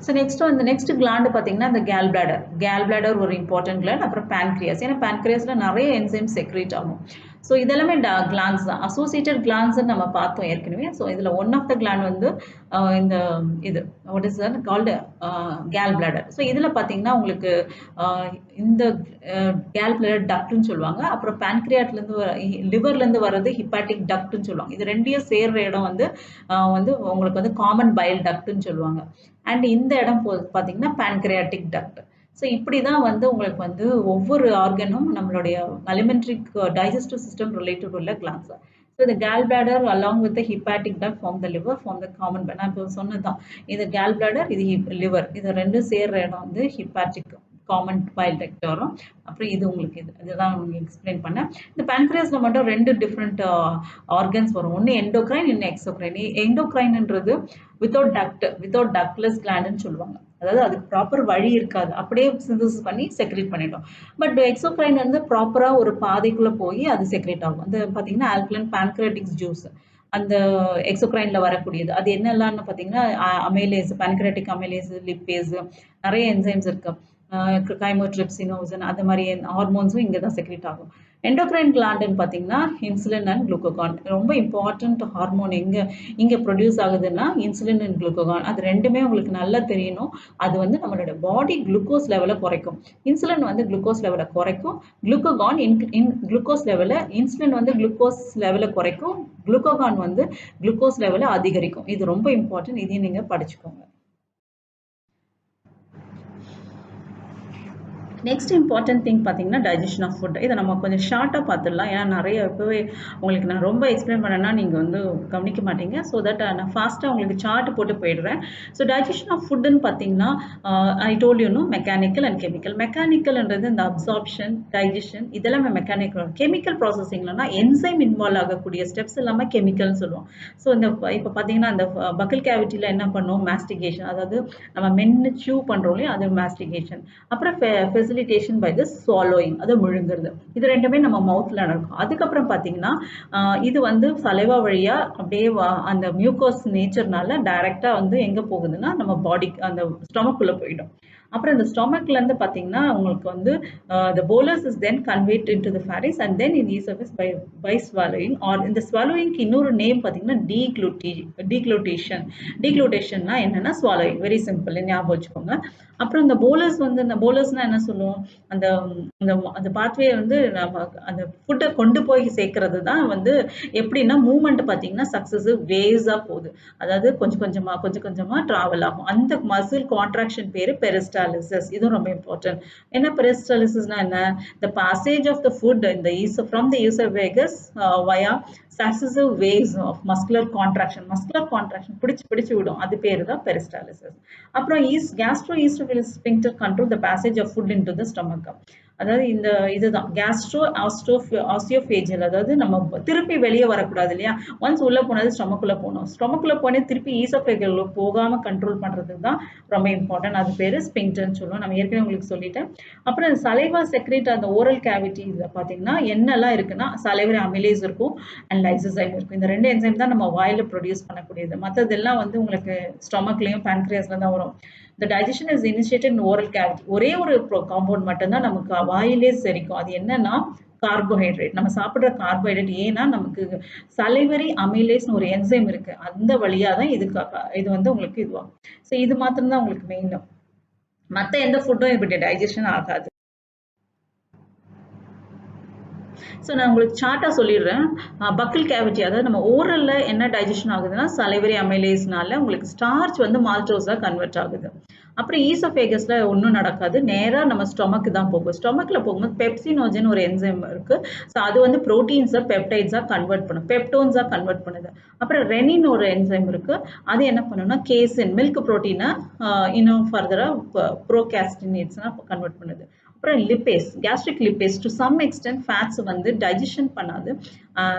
ஸோ நெக்ஸ்ட் கிளாண்டு பார்த்தீங்கன்னா இந்த கேல் பிளாடர் ஒரு இம்பார்ட்டன்ட் கிளாண்ட். அப்புறம் பேன்க்ரியாஸ், ஏன்னா பேன்க்ரியாஸில் நிறைய என்சைம் செக்ரேட் ஆகும். ஸோ இதெல்லாமே கிளான்ஸ் தான். அசோசியேட்டட் கிளான்ஸ் நம்ம பார்த்தோம் ஏற்கனவே. ஸோ இதில் ஒன் ஆஃப் த கிளாண்ட் வந்து இந்த இது what is called Khel bladder. So இதில் பார்த்தீங்கன்னா உங்களுக்கு இந்த கேல் பிளாடர் டக்ட்னு சொல்லுவாங்க. அப்புறம் பேன்க்ரியாட்லேருந்து லிவர்லேருந்து வர்றது ஹிப்பாட்டிக் டக்ட்னு சொல்லுவாங்க. இது ரெண்டையும் சேர்ற இடம் வந்து உங்களுக்கு வந்து காமன் பைல் டக்ட்னு சொல்லுவாங்க. அண்ட் இந்த இடம் பார்த்தீங்கன்னா பேன்க்ரியாட்டிக் டக்ட். ஸோ இப்படி தான் வந்து உங்களுக்கு வந்து ஒவ்வொரு ஆர்கனும் நம்மளுடைய அலிமெண்ட்ரி டைஜஸ்டிவ் சிஸ்டம் ரிலேட்டட் உள்ள கிளான்ஸ். ஸோ இந்த gall bladder along with hepatic duct form the liver form the common. நான் இப்போ சொன்னதுதான், இது கேல் பிளாடர், இது லிவர், இது ரெண்டும் சேர்ற இடம் வந்து ஹிப்பாட்டிக் காமன் பைல் டக்ட் வரும். அப்புறம் இது உங்களுக்கு இதுதான் உங்களுக்கு எக்ஸ்பிளைன் பண்ணேன். இந்த பேன்க்ரியாஸ்ல மட்டும் 2 டிஃப்ரெண்ட் ஆர்கன்ஸ் வரும். ஒன்று எண்டோக்ரைன், இன்னும் எக்ஸோக்ரைன். எண்டோக்ரைன்ன்றது வித்தவுட் டக்ட்லெஸ் கிளாண்டுன்னு சொல்லுவாங்க. அதாவது அதுக்கு ப்ராப்பர் வழி இருக்காது, அப்படியே சிந்தசிஸ் பண்ணி செக்ரேட் பண்ணிடும். பட் எக்ஸோக்ரைன் வந்து ப்ராப்பராக ஒரு பாதைக்குள்ளே போய் அது செக்ரேட் ஆகும். அது பார்த்தீங்கன்னா ஆல்கலைன் பேன்க்ரியாட்டிக் ஜூஸ், அந்த எக்ஸோக்ரைன்ல வரக்கூடியது. அது என்னெல்லாம்னு பார்த்தீங்கன்னா அமைலேஸ், பேன்க்ரியாட்டிக் அமைலேஸ், லிப்பேஸ், நிறைய என்சைம்ஸ் இருக்கு. கைமோட்ரிப்சினோசன், அந்த மாதிரி ஹார்மோன்ஸும் இங்கே தான் செக்ரேட் ஆகும். எண்டோக்ரைன் கிளாண்டுன்னு பார்த்தீங்கன்னா இன்சுலின் அண்ட் குளுக்கோகான், ரொம்ப இம்பார்ட்டன்ட் ஹார்மோன் இங்கே ப்ரொடியூஸ் ஆகுதுன்னா இன்சுலின் அண்ட் குளுக்கோகான். அது ரெண்டுமே உங்களுக்கு நல்லா தெரியணும். அது வந்து நம்மளோட பாடி குளுக்கோஸ் லெவலை குறைக்கும். இன்சுலின் வந்து குளுக்கோஸ் லெவலை குறைக்கும். குளுக்கோகான் குளுக்கோஸ் லெவலை, இன்சுலின் வந்து குளுக்கோஸ் லெவலை குறைக்கும். குளுக்கோகான் வந்து குளுக்கோஸ் லெவலை அதிகரிக்கும். இது ரொம்ப இம்பார்ட்டன்ட். இதையும் நீங்கள் படிச்சுக்கோங்க. நெக்ஸ்ட் இம்பார்ட்டன்ட் திங் பார்த்தீங்கன்னா டைஜஷன் ஆஃப் ஃபுட். இதை நம்ம கொஞ்சம் ஷார்ட்டாக பார்த்துடலாம். ஏன்னா நிறைய இப்போவே உங்களுக்கு நான் ரொம்ப எக்ஸ்பிளைன் பண்ணேன்னா நீங்கள் வந்து கவனிக்க மாட்டீங்க. ஸோ தட் நான் ஃபாஸ்ட்டாக உங்களுக்கு சார்ட் போட்டு போயிடுறேன். ஸோ டைஜஷன் ஆஃப் ஃபுட்டுன்னு பார்த்தீங்கன்னா I told you no mechanical and chemical. மெக்கானிக்கல்ன்றது இந்த அப்சார்ப்ஷன், டைஜஷன், இதெல்லாமே மெக்கானிக்கல். கெமிக்கல் ப்ராசஸிங்லனா என்சைம் இன்வால்வ் ஆகக்கூடிய ஸ்டெப்ஸ் எல்லாமே கெமிக்கல்னு சொல்லுவோம். ஸோ இப்போ பார்த்தீங்கன்னா அந்த பக்கல் கேவிட்டியில் என்ன பண்ணுவோம், மாஸ்டிகேஷன், அதாவது நம்ம மென்று சியூ பண்ணுறோம் இல்லையா, அது மாஸ்டிகேஷன். அப்புறம் ஃபெசிலிட்டேஷன் பை த ஸ்வாலோயிங், அதை முழுங்குறது. இது ரெண்டுமே நம்ம மவுத்தில் நடக்கும். அதுக்கப்புறம் பார்த்தீங்கன்னா இது வந்து சலைவா வழியாக அப்படியே அந்த மியூக்கோஸ் நேச்சர்னால டைரெக்டாக வந்து எங்கே போகுதுன்னா நம்ம பாடி அந்த ஸ்டொமக்குள்ளே போயிடும். அப்புறம் இந்த ஸ்டொமக்லேருந்து பார்த்தீங்கன்னா உங்களுக்கு வந்து the bolus is then conveyed into the pharynx and then in esophagus by swallowing or இந்த swallowingக்கு இன்னொரு நேம் பார்த்தீங்கன்னா deglutition என்னன்னா swallowing very simple ஞாபகம் வச்சுக்கோங்க. அப்புறம் இந்த போலஸ் வந்து இந்த போலஸ்னா என்ன சொல்லுவோம், அந்த அந்த பாத்வே வந்து நம்ம அந்த ஃபுட்டை கொண்டு போய் சேர்க்கறது தான் வந்து எப்படின்னா மூவ்மெண்ட் பார்த்தீங்கன்னா சக்சஸிவ் வேவ்ஸாக போகுது. அதாவது கொஞ்சம் கொஞ்சமாக ட்ராவல் ஆகும். அந்த மசில் கான்ட்ராக்ஷன் பேர் பெரிஸ்டாலிசிஸ். இதுவும் ரொம்ப இம்பார்ட்டன்ட். என்ன பெரிஸ்டாலிசிஸ்னா என்ன? த பாசேஜ் ஆஃப் த ஃபுட் இந்த from the oesophagus via successive waves of muscular contraction பிடிச்சு விடும். அது பேரு தான் பெரிஸ்டாலிசிஸ். அப்புறம் gastroesophageal sphincter control the passage of food into the stomach. அதாவது இந்த இதுதான் ஆஸ்டியோஃபேஜியல், அதாவது நம்ம திருப்பி வெளியே வரக்கூடாது இல்லையா, ஒன்ஸ் உள்ள போனது ஸ்டொமக்குள்ள போகணும், ஸ்டொமக்குள்ள போனே திருப்பி ஈசோஃபேஜியல் போகாம கண்ட்ரோல் பண்றதுக்கு தான் ரொம்ப இம்பார்ட்டன்ட். அது பேரு ஸ்பிங்டர்னு சொல்லுவோம். நம்ம ஏற்கனவே உங்களுக்கு சொல்லிட்டேன். அப்புறம் சலைவா செக்ரேட் அந்த ஓரல் கேவிட்டி இதில் பார்த்தீங்கன்னா என்னெல்லாம் இருக்குன்னா சலைவரி அமிலேஸ் இருக்கும் அண்ட் லைசோசைம் இருக்கும். இந்த 2 என்சைம் தான் நம்ம வாயில ப்ரொடியூஸ் பண்ணக்கூடியது. மற்றதெல்லாம் வந்து உங்களுக்கு ஸ்டொமக்லையும் பேன்க்ரியாஸ்ல தான் வரும். The digestion is initiated in oral cavity. ஒரே ஒரு காம்பவுண்ட் மட்டும்தான் நமக்கு வாயிலே செரிக்கும். அது என்னன்னா கார்போஹைட்ரேட். நம்ம சாப்பிடுற கார்போஹைட்ரேட். ஏன்னா நமக்கு சலைவரி அமிலேஸ்னு ஒரு என்சைம் இருக்கு. அந்த வழியா தான் இது வந்து உங்களுக்கு இதுவாகும். ஸோ இது மாத்திரம் தான் உங்களுக்கு மெயின். மற்ற எந்த ஃபுட்டும் இப்படி டைஜஷன் ஆகாது. ஸோ நான் உங்களுக்கு சார்ட்டாக சொல்லிடுறேன். பக்கிள் கேவிட்டி, அதாவது நம்ம ஓரலில் என்ன டைஜஷன் ஆகுதுன்னா சலைவரி அமைலேஸ்னால உங்களுக்கு ஸ்டார்ச் வந்து மால்டோஸாக கன்வெர்ட் ஆகுது. அப்புறம் ஈசோஃபேகஸில் ஒன்றும் நடக்காது, நேராக நம்ம ஸ்டொமக்கு தான் போகும். ஸ்டொமக்கில் போகும்போது பெப்சினோஜன் ஒரு என்சைம் இருக்குது. ஸோ அது வந்து ப்ரோட்டீன்ஸை பெப்டைட்ஸாக கன்வெர்ட் பண்ணும், பெப்டோன்ஸாக கன்வெர்ட் பண்ணுது. அப்புறம் ரெனின் ஒரு என்சைம் இருக்குது. அது என்ன பண்ணுன்னா கேசின் மில்க் ப்ரோட்டீனை இன்னும் ஃபர்தராக ப்ரோகாஸ்டினேட்ஸ்னா கன்வெர்ட் பண்ணுது. அப்புறம் lipase, gastric lipase to some extent fats வந்து டைஜஷன் பண்ணாது,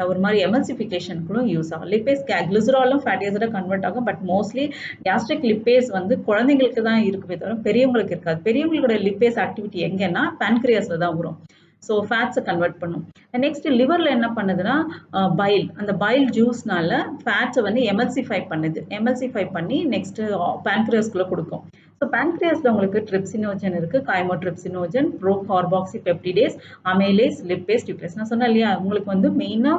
ஒரு மாதிரி எமல்சிஃபிகேஷனுக்கும் யூஸ் ஆகும். லிப்பேஸ் கிளிசராலும் ஃபேட்டி ஆசிடாக கன்வெர்ட் ஆகும். பட் மோஸ்ட்லி கேஸ்ட்ரிக் லிப்பேஸ் வந்து குழந்தைங்களுக்கு தான் இருக்குமே தவிர பெரியவங்களுக்கு இருக்காது. பெரியவங்களோட லிப்பேஸ் ஆக்டிவிட்டி எங்கன்னா பேன்க்ரியாஸில் தான் வரும். ஸோ ஃபேட்ஸை கன்வெர்ட் பண்ணும். நெக்ஸ்ட் லிவரில் என்ன பண்ணுதுன்னா பைல், அந்த பைல் ஜூஸ்னால ஃபேட்ஸை வந்து எமல்சிஃபை பண்ணி நெக்ஸ்ட் பேன்க்ரியாஸ்குள்ளே கொடுக்கும். ஸோ பேன்க்ரியாஸில் உங்களுக்கு ட்ரிப்சினோஜன் இருக்குது, chymotrypsinogen, pro carboxy peptidase, amylase, lipase, டியூப்ளேஸ். நான் சொன்னேன் இல்லையா, உங்களுக்கு வந்து மெயினாக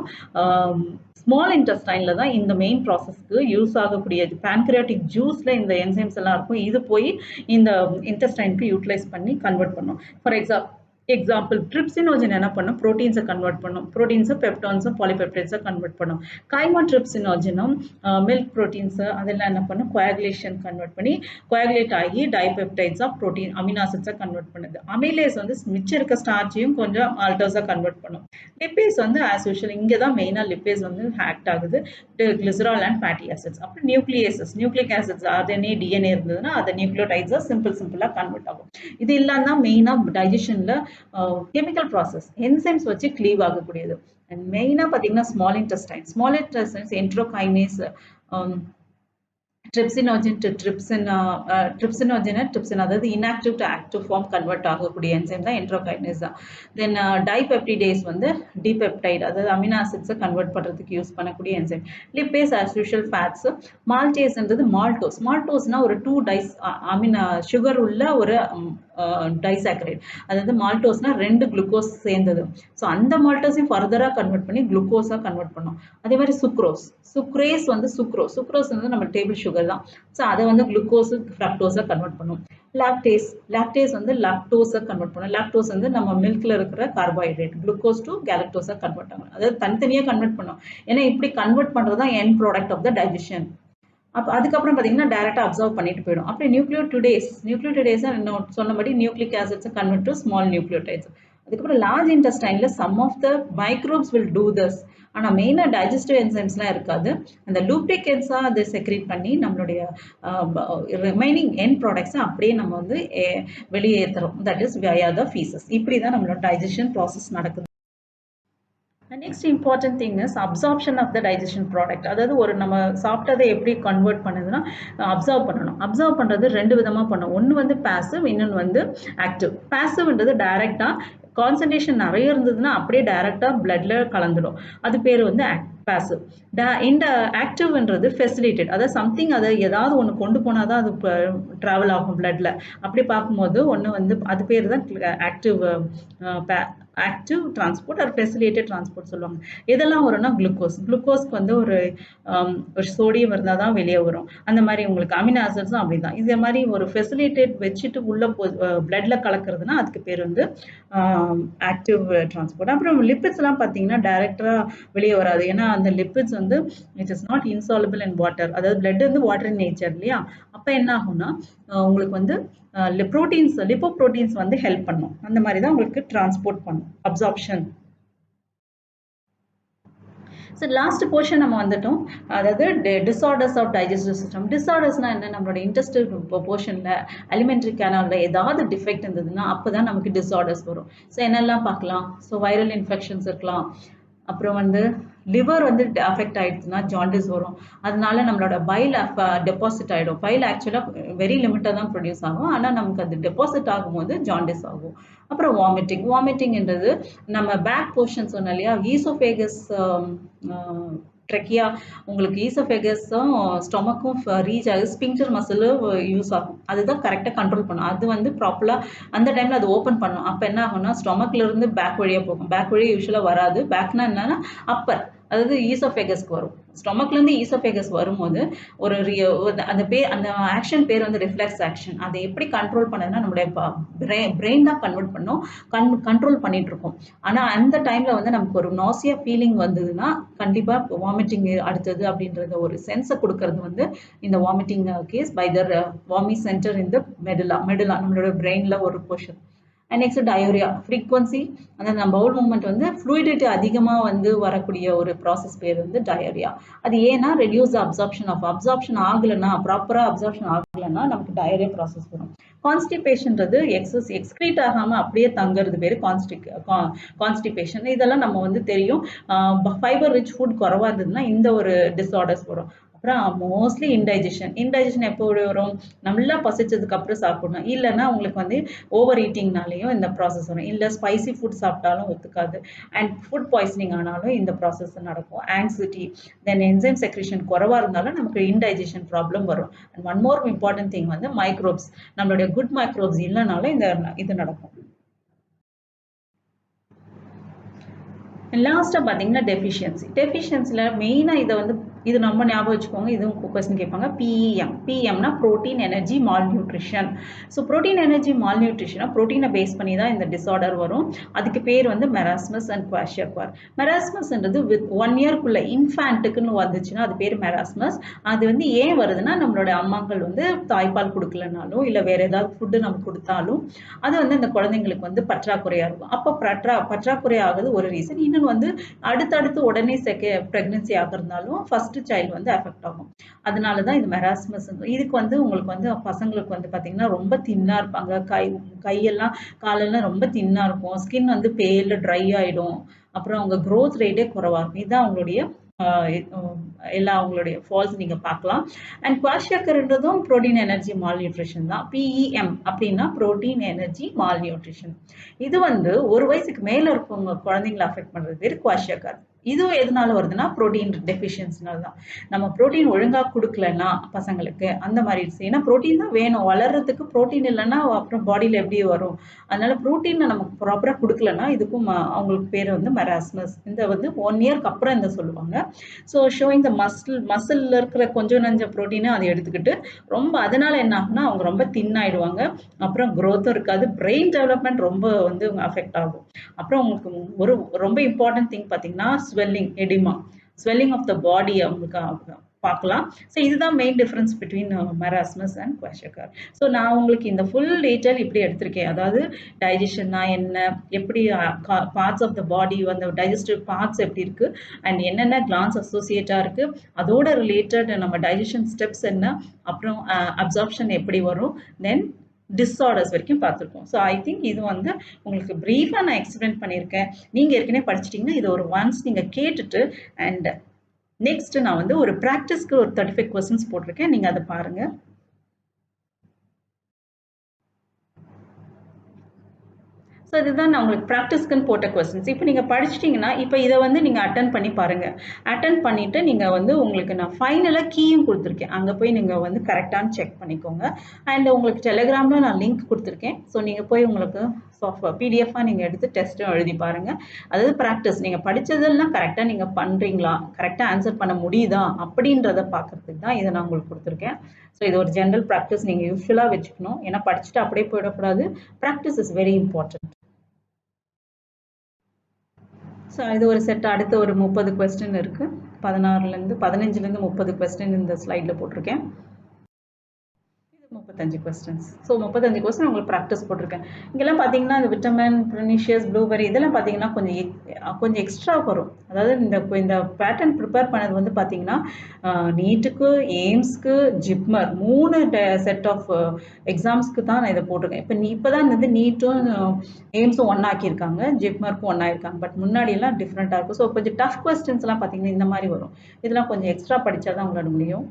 ஸ்மால் இன்டெஸ்டைனில் தான் இந்த மெயின் ப்ராசஸ்க்கு யூஸ் ஆகக்கூடியது. பேன்க்ரியாட்டிக் ஜூஸில் இந்த என்சைம்ஸ் எல்லாம் இருக்கும். இது போய் இந்த இன்டெஸ்டைனுக்கு யூட்டிலைஸ் பண்ணி கன்வெர்ட் பண்ணும். ஃபார் எக்ஸாம்பிள் ட்ரிப்சினோஜன் என்ன பண்ணும், ப்ரோட்டீன்ஸை கன்வெர்ட் பண்ணும், ப்ரோட்டீன்ஸை பெப்டான்ஸும் பாலிபெப்டைட்ஸை கன்வெர்ட் பண்ணும். கைமோட்ரிப்சினோஜனும் மில்க் ப்ரோட்டீன்ஸு அதெல்லாம் என்ன பண்ணும், கோயாகுலேஷன் கன்வெர்ட் பண்ணி கோயாகுலேட் ஆகி டைபெப்டைட்ஸாக ப்ரோட்டீன் அமினாசிட்ஸை கன்வெர்ட் பண்ணுது. அமிலேஸ் வந்து மிச்சம் இருக்க ஸ்டார்ச்சையும் கொஞ்சம் ஆல்டர்ஸாக கன்வெர்ட் பண்ணும். லிப்பேஸ் வந்து ஆஸ் யூஷுவல் இங்கே தான் மெயினாக லிப்பேஸ் வந்து ஆக்ட் ஆகுது, கிளிசரால் அண்ட் ஃபேட்டி ஆசிட்ஸ். அப்புறம் nucleases, nucleic acids RNA DNA இருந்ததுன்னா அதை நியூக்ளியோடைட்ஸாக சிம்பிளாக கன்வெர்ட் ஆகும். இது எல்லாம் தான் மெயினாக டைஜஷனில் கெமிக்கல் ப்ராசஸ் என்சைம்ஸ் வச்சு கிளீவ் ஆகக்கூடியது. அண்ட் மெயினாக பார்த்தீங்கன்னா small intestines enterokinase, trypsinogen to trypsin, அதாவது inactive to active form convert ஆகக்கூடிய என்சைம் தான் என்ட்ரோகைனேஸ் தான். தென் டைபெப்டிடேஸ் வந்து டிபெப்டைட், அதாவது அமினோ ஆசிட்ஸை கன்வெர்ட் பண்ணுறதுக்கு யூஸ் பண்ணக்கூடிய enzyme. Lipase as usual fats. மால்டேஸ்ன்றது மால்டோஸ்னா ஒரு 2 சுகர் உள்ள ஒரு டைசாக்கரைட், அதாவது மால்டோஸ்னா 2 குளுக்கோஸ் சேர்ந்தது. ஸோ அந்த மால்டோஸையும் ஃபர்தராக கன்வெர்ட் பண்ணி குளுக்கோஸாக கன்வெர்ட் பண்ணும். அதே மாதிரி சுக்ரேஸ் வந்து சுக்ரோஸ் வந்து நம்ம டேபிள் சுகர் தான். ஸோ அதை வந்து குளுக்கோஸு ஃப்ரக்டோஸாக கன்வெர்ட் பண்ணும். லாக்டேஸ் வந்து லாக்டோஸை கன்வெர்ட் பண்ணும். லாக்டோஸ் வந்து நம்ம மில்க்ல இருக்கிற கார்போஹைட்ரேட், குளுக்கோஸ் டு கேலக்டோஸாக கன்வெர்ட் ஆகும். அதாவது தனித்தனியாக கன்வெர்ட் பண்ணும். ஏன்னா இப்படி கன்வெர்ட் பண்ணுறது தான் end product of the digestion. அப்போ அதுக்கப்புறம் பார்த்தீங்கன்னா டேரெக்டாக அப்சர்வ் பண்ணிட்டு போயிடும். அப்புறம் நியூக்ளியோடைட்ஸ் சொன்னபடி நியூக்ளிக் ஆசிட்ஸை கன்வெர்ட் டு ஸ்மால் நியூக்ளியோடைட்ஸ். அதுக்கப்புறம் லார்ஜ் இன்டெஸ்டைனில் some of the microbes will do this. ஆனால் மெயினாக டைஜஸ்டிவ் என்சைம்ஸ்லாம் இருக்காது. அந்த லூப்ரிகேட்ஸாக அதை செக்ரேட் பண்ணி நம்மளுடைய ரிமைனிங் எண்ட் ப்ராடக்ட்ஸை அப்படியே நம்ம வந்து வெளியேற்றுறோம். That is via the faeces. இப்படி தான் நம்மளோட டைஜஷன் ப்ராசஸ் நடக்குது. The next important thing is absorption of the digestion product. அதாவது ஒரு நம்ம சாப்பிட்டதை எப்படி கன்வெர்ட் பண்ணுதுன்னா அப்சர்வ் பண்ணுறது 2 விதமாக பண்ணும். ஒன்று வந்து பாசிவ், இன்னொன்று வந்து ஆக்டிவ். பாசிவ்ன்றது டைரெக்டாக கான்சன்ட்ரேஷன் நிறைய இருந்ததுன்னா அப்படியே டைரெக்டாக பிளட்ல கலந்துடும். அது பேர் வந்து பாசிவ். இந்த ஆக்டிவ்ன்றது ஃபெசிலிட்டேட், அதாவது சம்திங் அதை ஏதாவது ஒன்று கொண்டு போனால் தான் அது ட்ராவல் ஆகும் பிளட்ல. அப்படி பார்க்கும்போது ஒன்று வந்து அது பேர் தான் active active transport or facilitate transport சொல்லுவாங்க. எதெல்லாம் வரும்னா குளுக்கோஸ்க்கு வந்து ஒரு சோடியம் இருந்தால் தான் வெளியே வரும். அந்த மாதிரி உங்களுக்கு அமினோ ஆசிட்ஸும் அப்படி தான். இதே மாதிரி ஒரு ஃபெசிலிட்டேட் வச்சுட்டு உள்ள பிளட்ல கலக்கிறதுனா அதுக்கு பேர் வந்து ஆக்டிவ் டிரான்ஸ்போர்ட். அப்புறம் லிப்பிட்ஸ்லாம் பார்த்தீங்கன்னா டைரக்டாக வெளியே வராது. ஏன்னா அந்த லிப்பிட்ஸ் வந்து it is not insoluble in water. அதாவது பிளட் வந்து வாட்டர் இன் நேச்சர் இல்லையா? அப்போ என்ன ஆகும்னா உங்களுக்கு வந்து லிப்போப்ரோட்டீன்ஸ் வந்து ஹெல்ப் பண்ணும். அந்த மாதிரி தான் உங்களுக்கு டிரான்ஸ்போர்ட் பண்ணும், அப்சார்ப்ஷன். ஸோ லாஸ்ட் போர்ஷன் நம்ம வந்துட்டோம். அதாவது டிஸார்டர்ஸ் ஆஃப் டைஜஸ்டிவ் சிஸ்டம். டிஸார்டர்ஸ்னா என்ன? நம்மளோட இன்டெஸ்டைல் போர்ஷனில் அலிமெண்ட்ரி கேனாலில் ஏதாவது டிஃபெக்ட் இருந்ததுன்னா அப்போ தான் நமக்கு டிஸார்டர்ஸ் வரும். ஸோ என்னெல்லாம் பார்க்கலாம்? ஸோ வைரல் இன்ஃபெக்ஷன்ஸ் இருக்கலாம். அப்புறம் வந்து லிவர் வந்து அஃபெக்ட் ஆகிடுச்சுன்னா ஜாண்டிஸ் வரும். அதனால நம்மளோட பைல் டெபாசிட் ஆகிடும். பைல் ஆக்சுவலாக வெரி லிமிட்டாக தான் ப்ரொடியூஸ் ஆகும். ஆனால் நமக்கு அது டெபாசிட் ஆகும்போது ஜாண்டிஸ் ஆகும். அப்புறம் வாமிட்டிங்ன்றது நம்ம பேக் போர்ஷன் சொன்னோம் இல்லையா? ஈசோஃபேகஸ், ட்ரெக்கியா, உங்களுக்கு ஈசோஃபேகஸும் ஸ்டொமக்கும் ரீச் ஆகுது, ஸ்பிங்டர் மசிலும் யூஸ் ஆகும். அதுதான் கரெக்டாக கண்ட்ரோல் பண்ணும். அது வந்து ப்ராப்பராக அந்த டைமில் அது ஓப்பன் பண்ணும். அப்போ என்ன ஆகும்னா ஸ்டொமக்லேருந்து பேக் வழியாக போகும். பேக் வழியாக யூஸ்வலாக வராது. பேக்னா என்னன்னா அப்பர், அதாவது ஈசோஃபேகஸ்க்கு வரும். ஸ்டொமக்லேருந்து ஈசோஃபேகஸ் வரும்போது அந்த ஆக்ஷன் பேர் வந்து ரிஃப்ளெக்ஸ் ஆக்ஷன். அதை எப்படி கண்ட்ரோல் பண்ணதுன்னா நம்மளுடைய பிரெயின் தான் கன்வெர்ட் பண்ணும், கண்ட்ரோல் பண்ணிட்டு இருக்கோம். ஆனால் அந்த டைமில் வந்து நமக்கு ஒரு நாசியா ஃபீலிங் வந்ததுன்னா கண்டிப்பாக வாமிட்டிங் அடுத்தது அப்படின்றத ஒரு சென்ஸை கொடுக்கறது வந்து இந்த வாமிட்டிங் கேஸ் பை த வாமி சென்டர் இந்த மெடுலா நம்மளோட பிரெயினில் ஒரு portion. And next diarrhoea frequency, அந்த பவுல் மூவ்மெண்ட் வந்து ஃப்ளூயிடிட்டி அதிகமாக வந்து வரக்கூடிய ஒரு ப்ராசஸ் பேர் வந்து டயோரியா. அது ஏன்னா ரெடியூஸ் அப்சார்ப்ஷன் ஆகலைன்னா, ப்ராப்பராக அப்சார்ப்ஷன் ஆகலைன்னா நமக்கு டயோரியா ப்ராசஸ் வரும். கான்ஸ்டிபேஷன்றது எக்ஸ்க்ரீட் ஆகாமல் அப்படியே தங்குறது பேர் கான்ஸ்டிபேஷன். இதெல்லாம் நம்ம வந்து தெரியும். ஃபைபர் ரிச் ஃபுட் குறைவாக இருந்ததுன்னா இந்த ஒரு டிஸார்டர்ஸ் வரும். அப்புறம் மோஸ்ட்லி இன்டைஜஷன் எப்போ வரும்? நல்லா பசிச்சதுக்கு அப்புறம் சாப்பிடணும். இல்லைன்னா உங்களுக்கு வந்து ஓவர் ஈட்டிங்னாலையும் இந்த ப்ராசஸ் வரும். இல்லை ஸ்பைசி ஃபுட் சாப்பிட்டாலும் ஒத்துக்காது. அண்ட் ஃபுட் பாய்சனிங் ஆனாலும் இந்த ப்ராசஸ் நடக்கும். ஆங்ஸைட்டி, தென் என்சைம் செக்ரேஷன் குறைவாக இருந்தாலும் நமக்கு இன்டைஜஷன் ப்ராப்ளம் வரும். And one more important thing வந்து மைக்ரோப்ஸ். நம்மளுடைய குட் மைக்ரோப்ஸ் இல்லைனாலும் இது நடக்கும். லாஸ்ட்டாக பார்த்தீங்கன்னா டெஃபிஷியன்சியில் மெயினாக இதை வந்து இது நம்ம ஞாபகம் வச்சுக்கோங்க. இதுவும் கொஸ்டின் கேட்பாங்க. பிஎம்னா protein energy malnutrition. So protein energy மால் நியூட்ரிஷனாக ப்ரோட்டீனை பேஸ் பண்ணி தான் இந்த டிஸார்டர் வரும். அதுக்கு பேர் வந்து மெராஸ்மஸ் அண்ட் குவாஷியாக்வார். மெராஸ்மஸ்ன்றது வித் 1 இயர்க்குள்ள இன்ஃபேண்ட்டுக்குன்னு வந்துச்சுன்னா அது பேர் மெராஸ்மஸ். அது வந்து ஏன் வருதுன்னா நம்மளோட அம்மாக்கள் வந்து தாய்ப்பால் கொடுக்கலனாலும் இல்லை வேற ஏதாவது ஃபுட்டு நம்ம கொடுத்தாலும் அது வந்து இந்த குழந்தைங்களுக்கு வந்து பற்றாக்குறையாக இருக்கும். அப்போ பற்றாக்குறை ஆகுது ஒரு ரீசன். இன்னொன்று வந்து அடுத்தடுத்து உடனே ப்ரெக்னன்சி ஆகிறதுனாலும் ஃபர்ஸ்ட் சைல்டு வந்து அஃபெக்ட் ஆகும். அதனால தான் இது மெராஸ்மஸ். இதுக்கு வந்து உங்களுக்கு வந்து பசங்களுக்கு வந்து பார்த்தீங்கன்னா ரொம்ப தின்னா இருப்பாங்க. கையெல்லாம் காலெல்லாம் ரொம்ப தின்னா இருக்கும். ஸ்கின் வந்து பேல ட்ரை ஆகிடும். அப்புறம் அவங்க க்ரோத் ரேட்டே குறைவாக இருக்கும். இதுதான் அவங்களுடைய எல்லா அவங்களுடைய ஃபால்ஸ் நீங்கள் பார்க்கலாம். அண்ட் குவாஷியாக்கர்ன்றதும் ப்ரோட்டீன் எனர்ஜி மால் நியூட்ரிஷன் தான். பிஇஎம் அப்படின்னா ப்ரோட்டீன் எனர்ஜி மால் நியூட்ரிஷன். இது வந்து 1 வயசுக்கு மேலே இருக்கவங்க குழந்தைங்களை அஃபெக்ட் பண்ணுறது பேர் குவாஷியாக்கர். இதுவும் எதனால வருதுன்னா ப்ரோட்டீன் டெஃபிஷியன்சினால தான். நம்ம ப்ரோட்டீன் ஒழுங்காக கொடுக்கலன்னா பசங்களுக்கு அந்த மாதிரி ஏன்னா ப்ரோட்டீன் தான் வேணும் வளர்றதுக்கு. ப்ரோட்டீன் இல்லைன்னா அப்புறம் பாடியில் எப்படி வரும்? அதனால ப்ரோட்டீனை நமக்கு ப்ராப்பராக கொடுக்கலன்னா இதுக்கும் அவங்களுக்கு பேர் வந்து மெராஸ்மஸ். இந்த வந்து 1 இயர்க்கு அப்புறம் இந்த சொல்லுவாங்க. ஸோ ஷோயிங் த மசிலில் இருக்கிற கொஞ்சம் நஞ்ச ப்ரோட்டீனை அதை எடுத்துக்கிட்டு ரொம்ப அதனால என்ன ஆகும்னா அவங்க ரொம்ப தின் ஆயிடுவாங்க. அப்புறம் க்ரோத்தும் இருக்காது. பிரெயின் டெவலப்மெண்ட் ரொம்ப வந்து அஃபெக்ட் ஆகும். அப்புறம் உங்களுக்கு ஒரு ரொம்ப இம்பார்ட்டன்ட் திங் பார்த்தீங்கன்னா ஸ்வெல்லிங் ஆஃப் த பாடி அவங்களுக்கு பார்க்கலாம். ஸோ இதுதான் main difference between marasmus and kwashiorkor. So நான் உங்களுக்கு இந்த ஃபுல் டீட்டெயில் இப்படி எடுத்திருக்கேன். அதாவது டைஜஷன்னா என்ன, எப்படி பார்ட்ஸ் ஆஃப் த பாடி அந்த டைஜஸ்டிவ் பார்ட்ஸ் எப்படி இருக்குது, அண்ட் என்னென்ன கிளான்ஸ் அசோசியேட்டாக இருக்குது, அதோட ரிலேட்டட் நம்ம டைஜஷன் ஸ்டெப்ஸ் என்ன, அப்புறம் அப்சார்ப்ஷன் எப்படி வரும், தென் டிஸார்டர்ஸ் வரைக்கும் பார்த்துருக்கோம். ஸோ ஐ திங்க் இது வந்து உங்களுக்கு ப்ரீஃபாக நான் எக்ஸ்பிளைன் பண்ணியிருக்கேன். நீங்கள் ஏற்கனவே படிச்சிட்டிங்கன்னா இது ஒரு ஒன்ஸ் நீங்கள் கேட்டுட்டு அண்ட் நெக்ஸ்ட் நான் வந்து ஒரு ப்ராக்டிஸ்க்கு ஒரு 35 கொஸ்டின்ஸ் போட்டிருக்கேன். நீங்கள் அதை பாருங்கள். ஸோ இதுதான் நான் உங்களுக்கு ப்ராக்டிஸ்க்குன்னு போட்ட கொஸ்டின்ஸ். இப்போ நீங்கள் படிச்சிட்டிங்கன்னா, இப்போ இதை வந்து நீங்கள் அட்டெண்ட் பண்ணி பாருங்கள். அட்டெண்ட் பண்ணிவிட்டு நீங்கள் வந்து உங்களுக்கு நான் ஃபைனலாக கீயும் கொடுத்துருக்கேன். அங்கே போய் நீங்கள் வந்து கரெக்டானு செக் பண்ணிக்கோங்க. அண்ட் உங்களுக்கு டெலிகிராமில் நான் லிங்க் கொடுத்துருக்கேன். ஸோ நீங்கள் போய் உங்களுக்கு பிடிஎஃபாக நீங்கள் எடுத்து டெஸ்ட்டும் எழுதி பாருங்கள். அதாவது ப்ராக்டிஸ் நீங்கள் படித்ததெல்லாம் கரெக்டாக நீங்கள் பண்ணுறீங்களா, கரெக்டாக ஆன்சர் பண்ண முடியுதா அப்படின்றத பார்க்குறதுக்கு தான் இதை நான் உங்களுக்கு கொடுத்துருக்கேன். ஸோ இது ஒரு ஜென்ரல் ப்ராக்டிஸ் நீங்கள் யூஸ்ஃபுல்லாக வச்சுக்கணும். ஏன்னா படிச்சுட்டு அப்படியே போயிடக்கூடாது. Practice is very important. So இது ஒரு செட். அடுத்த ஒரு 30 கொஸ்டின் இருக்குது. 15 30 கொஸ்டின் இந்த ஸ்லைடில் போட்டிருக்கேன். இது 35 கொஸ்டின்ஸ். ஸோ 35 கொஸ்டின் உங்களுக்கு ப்ராக்டிஸ் போட்டிருக்கேன். இங்கெல்லாம் பார்த்தீங்கன்னா இந்த விட்டமின், ப்ரினிஷியஸ், ப்ளூபெரி இதெல்லாம் பார்த்தீங்கன்னா கொஞ்சம் எக்ஸ்ட்ரா வரும். அதாவது இந்த பேட்டர்ன் ப்ரிப்பேர் பண்ணது வந்து பார்த்தீங்கன்னா நீட்டுக்கு, எய்ம்ஸ்க்கு, ஜிப்மர் 3 செட் ஆஃப் எக்ஸாம்ஸ்க்கு தான் நான் இதை போட்டிருக்கேன். இப்போ தான் வந்து நீட்டும் எய்ம்ஸும் ஒன்னாக்கியிருக்காங்க, ஜிப்மர்க்கும் ஒன்னாயிருக்காங்க. பட் முன்னாடியெல்லாம் டிஃப்ரெண்ட்டாக இருக்கும். ஸோ கொஞ்சம் டஃப் கொஸ்டின்ஸ்லாம் பார்த்தீங்கன்னா இந்த மாதிரி வரும். இதெல்லாம் கொஞ்சம் எக்ஸ்ட்ரா படித்தா தான் உங்களால முடியும்.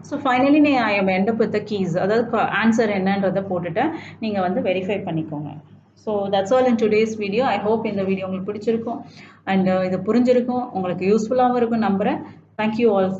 So finally I am end up with the keys. அதாவது ஆன்சர் என்னன்றதை போட்டுட்டு நீங்கள் வந்து வெரிஃபை பண்ணிக்கோங்க. So that's all in today's video. I hope இந்த வீடியோ உங்களுக்கு பிடிச்சிருக்கும் அண்ட் இது புரிஞ்சிருக்கும், உங்களுக்கு யூஸ்ஃபுல்லாகவும் இருக்கும் நம்புகிறேன். Thank you all.